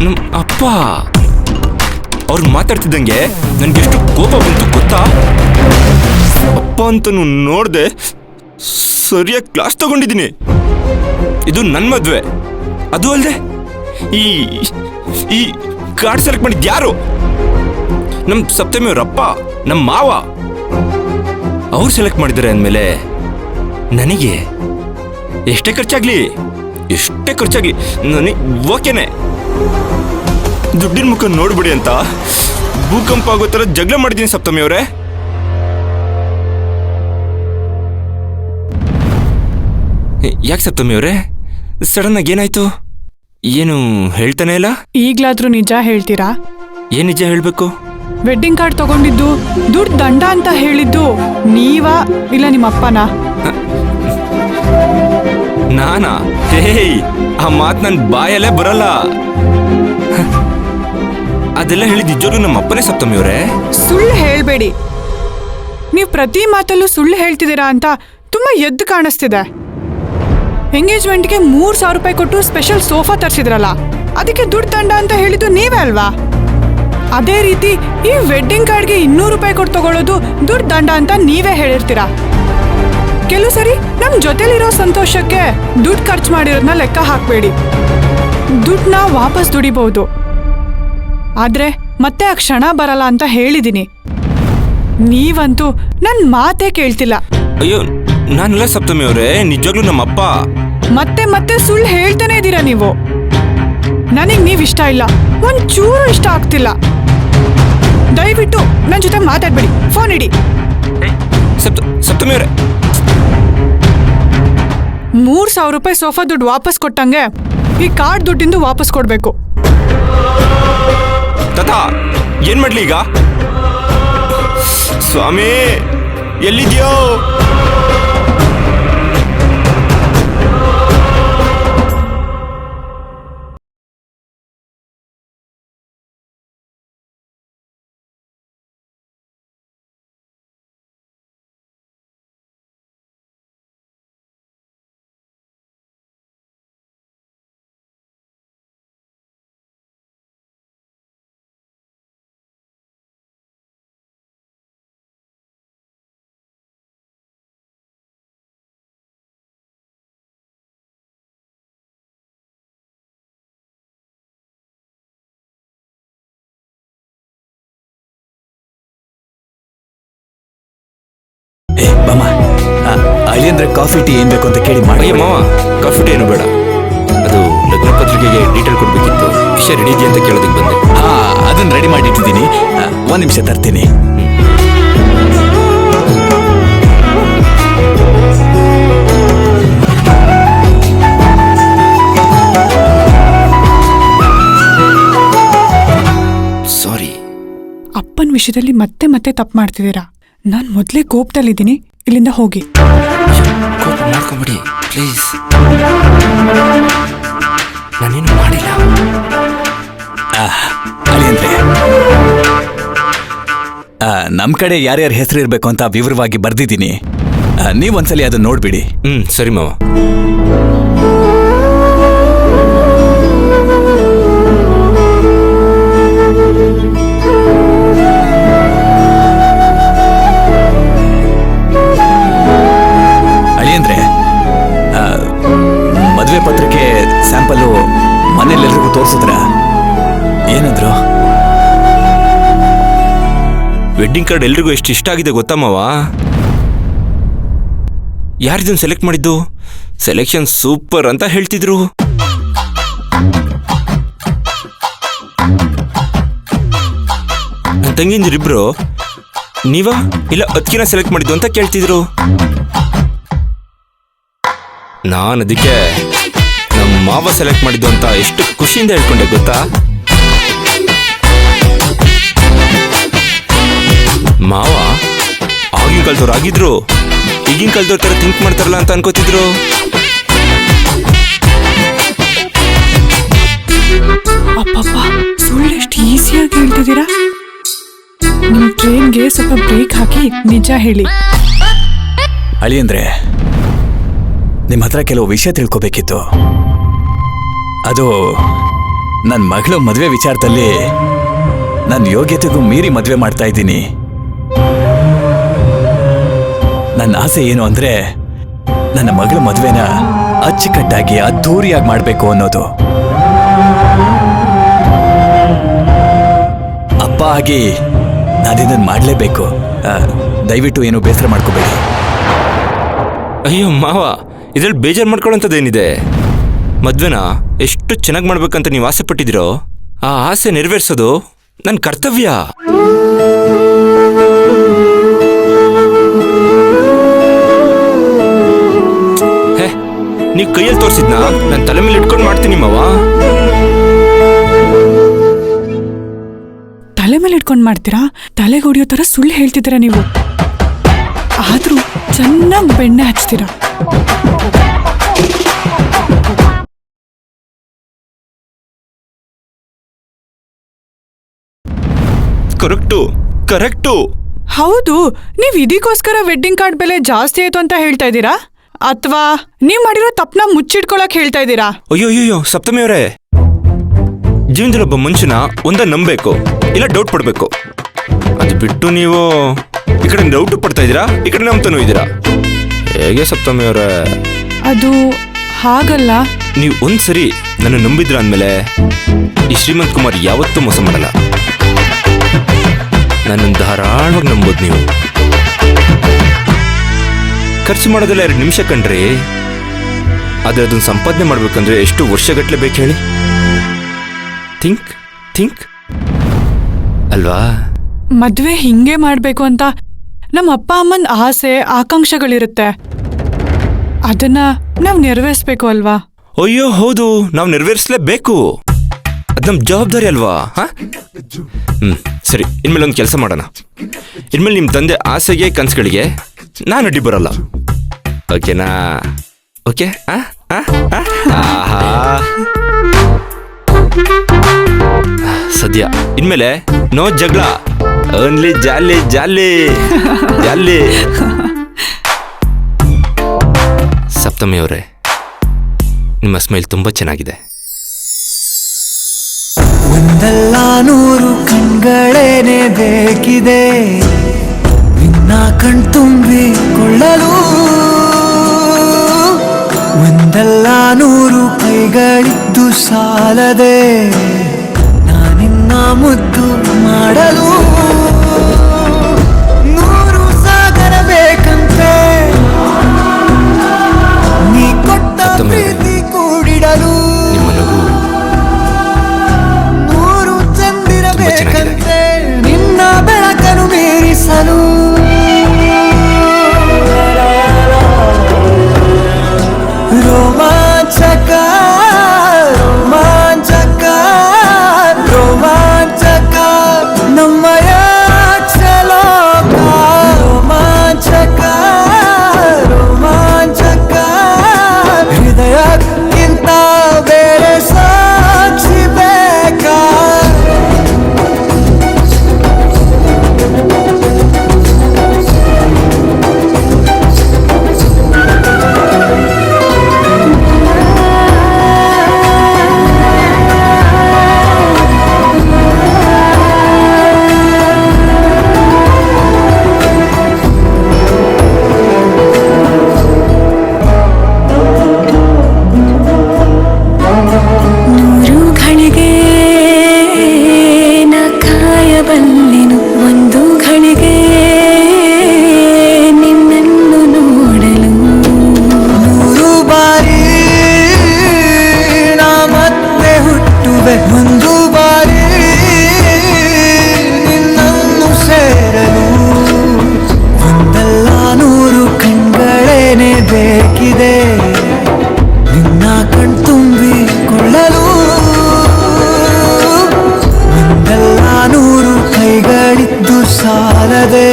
ನಮ್ಮ ಅಪ್ಪ. ಅವ್ರು ಮಾತಾಡ್ತಿದ್ದಂಗೆ ನನಗೆಷ್ಟು ಕೋಪ ಬಂತು ಗೊತ್ತಾ? ಅಪ್ಪ ಅಂತ ನೋಡ್ದೆ ಸರಿಯಾಗಿ ಕ್ಲಾಸ್ ತಗೊಂಡಿದ್ದೀನಿ. ಇದು ನನ್ನ ಮದ್ವೆ, ಅದು ಅಲ್ಲದೆ ಈ ಈ ಕಾರ್ಡ್ ಸೆಲೆಕ್ಟ್ ಮಾಡಿದ್ ಯಾರು? ನಮ್ ಸಪ್ತಮಿ ಅವ್ರ ಅಪ್ಪ, ನಮ್ಮ ಮಾವ. ಅವ್ರು ಸೆಲೆಕ್ಟ್ ಮಾಡಿದ್ದಾರೆ ಅಂದಮೇಲೆ ನನಗೆ ಎಷ್ಟೇ ಖರ್ಚಾಗ್ಲಿ ನನಗೆ ಓಕೆನೆ. ದುಡ್ಡಿನ ಮುಖ ನೋಡ್ಬಿಡಿ ಅಂತ ಭೂಕಂಪ ಆಗೋ ಥರ ಜಗಳ ಮಾಡಿದ್ದೀನಿ ಸಪ್ತಮಿ ಅವರೇ. ಯಾಕೆ ಸಪ್ತಮಿ ಅವರೇ ಸಡನ್ ಆಗಿ ಏನಾಯ್ತು? ಏನು ಹೇಳ್ತಾನೆ ಇಲ್ಲ? ಈಗ್ಲಾದ್ರೂ ನಿಜ ಹೇಳ್ತೀರಾ? ಏನ್ ನಿಜ ಹೇಳ್ಬೇಕು? ವೆಡ್ಡಿಂಗ್ ಕಾರ್ಡ್ ತಗೊಂಡಿದ್ದು ದುಡ್ಡು ದಂಡ ಅಂತ ಹೇಳಿದ್ದು ನೀವಾ ಇಲ್ಲ ನಿಮ್ಮ ಅಪ್ಪನಾ? ನಾನಾ? ಹೇಯ್, ಆ ಮಾತು ನನ್ ಬಾಯಲ್ಲೇ ಬರಲ್ಲ. ಅದೆಲ್ಲ ಹೇಳಿದ ನಿಜವಾಗ್ಲೂ ನಮ್ಮ ಅಪ್ಪನೇ ಸಪ್ತಮಿ ಅವರೇ. ಸುಳ್ಳು ಹೇಳ್ಬೇಡಿ. ನೀವು ಪ್ರತಿ ಮಾತಲ್ಲೂ ಸುಳ್ಳು ಹೇಳ್ತಿದ್ದೀರಾ ಅಂತ ತುಂಬಾ ಎದ್ದು ಕಾಣಿಸ್ತಿದೆ. ಎಂಗೇಜ್ಮೆಂಟ್ಗೆ 3,000 ರೂಪಾಯಿ ಕೊಟ್ಟು ಸ್ಪೆಷಲ್ ಸೋಫಾ ತರಿಸಿದ್ರಲ್ಲ, ಅದಕ್ಕೆ ದುಡ್ಡು ದಂಡ ಅಂತ ಹೇಳಿದ್ದು ನೀವೇ ಅಲ್ವಾ? ಅದೇ ರೀತಿ ಈ ವೆಡ್ಡಿಂಗ್ ಕಾರ್ಡ್ಗೆ 200 ರೂಪಾಯಿ ಕೊಟ್ಟು ತಗೊಳ್ಳೋದು ದುಡ್ಡು ದಂಡ ಅಂತ ನೀವೇ ಹೇಳಿರ್ತೀರಾ. ಕೆಲವು ಸರಿ ನಮ್ ಜೊತೆಲಿರೋ ಸಂತೋಷಕ್ಕೆ ದುಡ್ಡು ಖರ್ಚು ಮಾಡಿರೋದನ್ನ ಲೆಕ್ಕ ಹಾಕ್ಬೇಡಿ. ದುಡ್ಡನ್ನ ವಾಪಸ್ ದುಡಿಬಹುದು, ಆದ್ರೆ ಮತ್ತೆ ಆ ಕ್ಷಣ ಬರಲ್ಲ ಅಂತ ಹೇಳಿದೀನಿ. ನೀವಂತೂ ನನ್ ಮಾತೇ ಕೇಳ್ತಿಲ್ಲ. ಅಯ್ಯೋ ನಾನೆಲ್ಲ ಸಪ್ತಮಿ ಅವರೇ, ನಿಜವಾಗ್ಲೂ ನಮ್ಮ ಅಪ್ಪ. ಮತ್ತೆ ಮತ್ತೆ ಸುಳ್ಳು ಹೇಳ್ತಾನೆ ಇದ್ದೀರಾ ನೀವು. ನನಗ್ ನೀವ್ ಇಷ್ಟ ಇಲ್ಲ, ಒಂಚೂರು ಇಷ್ಟ ಆಗ್ತಿಲ್ಲ. ದಯವಿಟ್ಟು ನನ್ ಜೊತೆ ಮಾತಾಡ್ಬೇಡಿ, ಫೋನ್ ಇಡಿ. ಸಪ್ತಮಿ ಅವರೇ, 3,000 ರೂಪಾಯಿ ಸೋಫಾ ದುಡ್ಡು ವಾಪಸ್ ಕೊಟ್ಟಂಗೆ ಈ ಕಾರ್ಡ್ ದುಡ್ಡಿಂದು ವಾಪಸ್ ಕೊಡ್ಬೇಕು. ತಾತ ಏನ್ ಮಾಡ್ಲಿ ಈಗ? ಸ್ವಾಮಿ ಎಲ್ಲಿದ್ಯೋ? ಅಳಿಯಂದ್ರೆ ಕಾಫಿ ಟೀ ಏನ್ ಬೇಕು ಅಂತ ಕೇಳಿ ಮಾಡಿ. ಮಾವ, ಕಾಫಿ ಟೀ ಏನು ಬೇಡ, ಅದು ಲಗ್ನ ಪತ್ರಿಕೆಗೆ ಡೀಟೇಲ್ ಕೊಡ್ಬೇಕಿತ್ತು. ವಿಷಯ ರೆಡಿ ಇದೆಯಾ ಅಂತ ಕೇಳೋದಕ್ಕೆ ಬಂದೆ. ಹಾ, ಅದನ್ನ ರೆಡಿ ಮಾಡಿ ಇಟ್ಟಿದ್ದೀನಿ. 1 ನಿಮಿಷ ತರ್ತೀನಿ. ಸಾರಿ. ಅಪ್ಪನ ವಿಷಯದಲ್ಲಿ ಮತ್ತೆ ಮತ್ತೆ ತಪ್ಪು ಮಾಡ್ತಿದ್ದೀರಾ. ನಾನ್ ಮೊದ್ಲೇ ಕೋಪದಲ್ಲಿದ್ದೀನಿ, ಇಲ್ಲಿಂದ ಹೋಗಿ. ಕೋಪ ಮಾಡ್ಕೊಂಬಿಡಿ ಪ್ಲೀಸ್, ನಾನೇನು ಮಾಡಿಲ್ಲ. ಅಳಿಯಂದ್ರೆ ನಮ್ ಕಡೆ ಯಾರ್ಯಾರ ಹೆಸರು ಇರ್ಬೇಕು ಅಂತ ವಿವರವಾಗಿ ಬರ್ದಿದ್ದೀನಿ. ನೀವೊಂದ್ಸಲಿ ಅದನ್ನ ನೋಡ್ಬಿಡಿ. ಸರಿ ಮಾವ. ಅಳಿಯಂದ್ರೆ ಮದುವೆ ಪತ್ರಿಕೆ ಸ್ಯಾಂಪಲ್ ಮನೇಲೆಲ್ರಿಗೂ ತೋರಿಸಿದ್ರ? ಏನಂದ್ರು? ವೆಡ್ಡಿಂಗ್ ಕಾರ್ಡ್ ಎಲ್ರಿಗೂ ಎಷ್ಟು ಇಷ್ಟ ಆಗಿದೆ ಗೊತ್ತಾ ಮಾವ? ಯಾರಿದನ್ನು ಸೆಲೆಕ್ಟ್ ಮಾಡಿದ್ದು? ಸೆಲೆಕ್ಷನ್ ಸೂಪರ್ ಅಂತ ಹೇಳ್ತಿದ್ರು. ನನ್ನ ತಂಗಿಂದಿರಿಬ್ರು ನೀವಾ ಇಲ್ಲ ಅದಕ್ಕಿನ ಸೆಲೆಕ್ಟ್ ಮಾಡಿದ್ದು ಅಂತ ಕೇಳ್ತಿದ್ರು. ನಾನು ಅದಕ್ಕೆ ನಮ್ಮ ಮಾವ ಸೆಲೆಕ್ಟ್ ಮಾಡಿದ್ದು ಅಂತ ಎಷ್ಟು ಖುಷಿಯಿಂದ ಹೇಳ್ಕೊಂಡೆ ಗೊತ್ತಾ? ಮಾವ ಆಗಿನ ಕಾಲದವ್ರು ಆಗಿದ್ರು, ಈಗಿನ ಕಾಲದವ್ರ ತರ ಥಿಂಕ್ ಮಾಡ್ತಾರಲ್ಲ ಅಂತ ಅನ್ಕೋತಿದ್ರು. ಅಪ್ಪಪ್ಪ, ಸುಳ್ಳು ಎಷ್ಟು ಈಸಿಯಾಗಿ ಹೇಳ್ತಿದ್ದೀರಾ. ನಿಮ್ ಟ್ರೈನ್ಗೆ ಸ್ವಲ್ಪ ಬ್ರೇಕ್ ಹಾಕಿ ನಿಜ ಹೇಳಿ. ಅಳಿಯಂದ್ರೆ ನಿಮ್ಮ ಹತ್ರ ಕೆಲವು ವಿಷಯ ತಿಳ್ಕೊಬೇಕಿತ್ತು. ಅದು ನನ್ನ ಮಗಳ ಮದುವೆ ವಿಚಾರದಲ್ಲಿ ನನ್ನ ಯೋಗ್ಯತೆಗೂ ಮೀರಿ ಮದುವೆ ಮಾಡ್ತಾ ಇದ್ದೀನಿ. ನನ್ನ ಆಸೆ ಏನು ಅಂದ್ರೆ ನನ್ನ ಮಗಳ ಮದುವೆನ ಅಚ್ಚುಕಟ್ಟಾಗಿ ಅದ್ಧೂರಿಯಾಗಿ ಮಾಡಬೇಕು ಅನ್ನೋದು. ಆಗಿ ನಾನಿದನ್ನು ಮಾಡಲೇಬೇಕು. ದಯವಿಟ್ಟು ಏನು ಬೇಸರ ಮಾಡ್ಕೋಬೇಡಿ. ಅಯ್ಯೋ ಮಾವ, ಇದ್ರಲ್ಲಿ ಬೇಜಾರು ಮಾಡ್ಕೊಳ್ಳೋಂಥದ್ದೇನಿದೆ? ಮದ್ವೆನ ಎಷ್ಟು ಚೆನ್ನಾಗಿ ಮಾಡ್ಬೇಕಂತ ನೀವು ಆಸೆ ಪಟ್ಟಿದ್ದೀರೋ ಆ ಆಸೆ ನೆರವೇರಿಸೋದು ನನ್ನ ಕರ್ತವ್ಯ. ಹೇ, ನೀವು ಕೈಯಲ್ಲಿ ತೋರಿಸಿದ್ನಾ ನನ್ನ ತಲೆ ಮೇಲೆ ಇಟ್ಕೊಂಡು ಮಾಡ್ತೀನಿ ಮಾವ. ತಲೆ ಮೇಲೆ ಇಟ್ಕೊಂಡು ಮಾಡ್ತೀರಾ? ತಲೆಗೆ ಹೊಡಿಯೋ ಥರ ಸುಳ್ಳು ಹೇಳ್ತಿದ್ದೀರಾ ನೀವು. ಆದ್ರೂ ಚೆನ್ನಾಗಿ ಬೆಣ್ಣೆ ಹಚ್ತೀರಾ. ಕರೆಕ್ಟು. ಹೌದು, ನೀವ್ ಇದಕ್ಕೋಸ್ಕರ ವೆಡ್ಡಿಂಗ್ ಕಾರ್ಡ್ ಬೆಲೆ ಜಾಸ್ತಿ ಆಯ್ತು ಅಂತ ಹೇಳ್ತಾ ಇದ್ದೀರಾ, ಅಥವಾ ನೀವ್ ಮಾಡಿರೋ ತಪ್ಪನ ಮುಚ್ಚಿಟ್ಕೊಳಕ್ ಹೇಳ್ತಾ ಇದ್ದೀರಾ? ಅಯ್ಯೋ ಸಪ್ತಮಿ ಅವರೇ, ಜೀವನದಲ್ಲಿ ಒಬ್ಬ ಮನುಷ್ಯನ ಒಂದ ನಂಬಬೇಕು, ಇಲ್ಲ ಡೌಟ್ ಪಡ್ಬೇಕು. ಅದು ಬಿಟ್ಟು ನೀವು ಈ ಕಡೆ ಡೌಟ್ ಪಡ್ತಾ ಇದ್ದೀರಾ, ಈ ಕಡೆ ನಂಬ್ತಾನೂ ಇದ್ದೀರಾ. ಹೇಗೆ ಸಪ್ತಮಿ ಅವರೇ? ಅದು ಹಾಗಲ್ಲ. ನೀವು ಒಂದ್ಸರಿ ನನ್ನ ನಂಬಿದ್ರ ಅಂದ್ಮೇಲೆ ಈ ಶ್ರೀಮಂತ್ ಕುಮಾರ್ ಯಾವತ್ತೂ ಮೋಸ ಮಾಡಲ್ಲ. ನನ್ನನ್ನು ಧಾರಾಳವಾಗಿ ನಂಬೋದು ನೀವು. ಖರ್ಚು ಮಾಡೋದೆಲ್ಲ 2 ನಿಮಿಷ ಕಂಡ್ರಿ, ಆದರೆ ಅದನ್ನು ಸಂಪಾದನೆ ಮಾಡ್ಬೇಕಂದ್ರೆ ಎಷ್ಟು ವರ್ಷಗಟ್ಟಲೆ ಬೇಕು ಹೇಳಿ? ಥಿಂಕ್ ಅಲ್ವಾ? ಮದ್ವೆ ಹಿಂಗೆ ಮಾಡ್ಬೇಕು ಅಂತ ನಮ್ಮ ಅಪ್ಪ ಅಮ್ಮನ ಆಸೆ ಆಕಾಂಕ್ಷೆಗಳಿರುತ್ತೆ, ಅದನ್ನ ನಾವ್ ನೆರವೇರಿಸ್ಬೇಕು ಅಲ್ವಾ? ಅಯ್ಯೋ ಹೌದು, ನಾವು ನೆರವೇರಿಸಲೇಬೇಕು. ಅದು ನಮ್ಮ ಜವಾಬ್ದಾರಿ ಅಲ್ವಾ? ಸರಿ, ಇನ್ಮೇಲೆ ಒಂದು ಕೆಲಸ ಮಾಡೋಣ. ಇನ್ಮೇಲೆ ನಿಮ್ಮ ತಂದೆ ಆಸೆಗೆ ಕನಸುಗಳಿಗೆ ನಾನು ಅಡ್ಡಿ ಬರಲ್ಲ, ಓಕೆನಾ? ಓಕೆ? ಸದ್ಯ ಇನ್ಮೇಲೆ ನೋ ಜಗಳ, ಓನ್ಲಿ ಜಾಲಿ ಜಾಲಿ ಜಾಲಿ. ಸಪ್ತಮಿ ಅವರೇ, ನಿಮ್ಮ ಸ್ಮೈಲ್ ತುಂಬಾ ಚೆನ್ನಾಗಿದೆ. ಒಂದಲ್ಲ 100 ಕಣ್ಗಳೇನೆ ಬೇಕಿದೆ ನಿನ್ನ ಕಣ್ತುಂಬಿಕೊಳ್ಳಲು. ಒಂದಲ್ಲ 100 ಕೈಗಳಿದ್ದು ಸಾಲದೆ ನಾನಿನ್ನ ಮುದ್ದು ಮಾಡಲು. 100 ಸಾಗರ ಬೇಕಂತೆ ನೀ ಕೊಟ್ಟ ಪ್ರೀತಿ ಕೂಡಿಡಲು. ಬೇಕಂತೆ ನಿನ್ನ ಬೆಳಕನ್ನು ಮೀರಿಸಲು. ರೋಮಾಂಚಕ ರೋಮಾಂಚಕ ರೋಮಾಂಚಕ ನಮ್ಮಯ ಚಲೋಕ. ರೋಮಾಂಚಕ ರೋಮಾಂಚಕ ಹೃದಯಕ್ಕಿಂತ ಬೇರೆ ಸಾಕ್ಷಿ ಬೇಕಾ? ನಿನ್ನ ಕಣ್ತುಂಬಿಕೊಳ್ಳಲು. ಒಂದಲ್ಲ 100 ಕೈಗಳಿದ್ದು ಸಾಲದೆ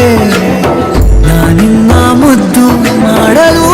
ನಾನಿನ್ನ ಮುದ್ದು ಮಾಡಲು.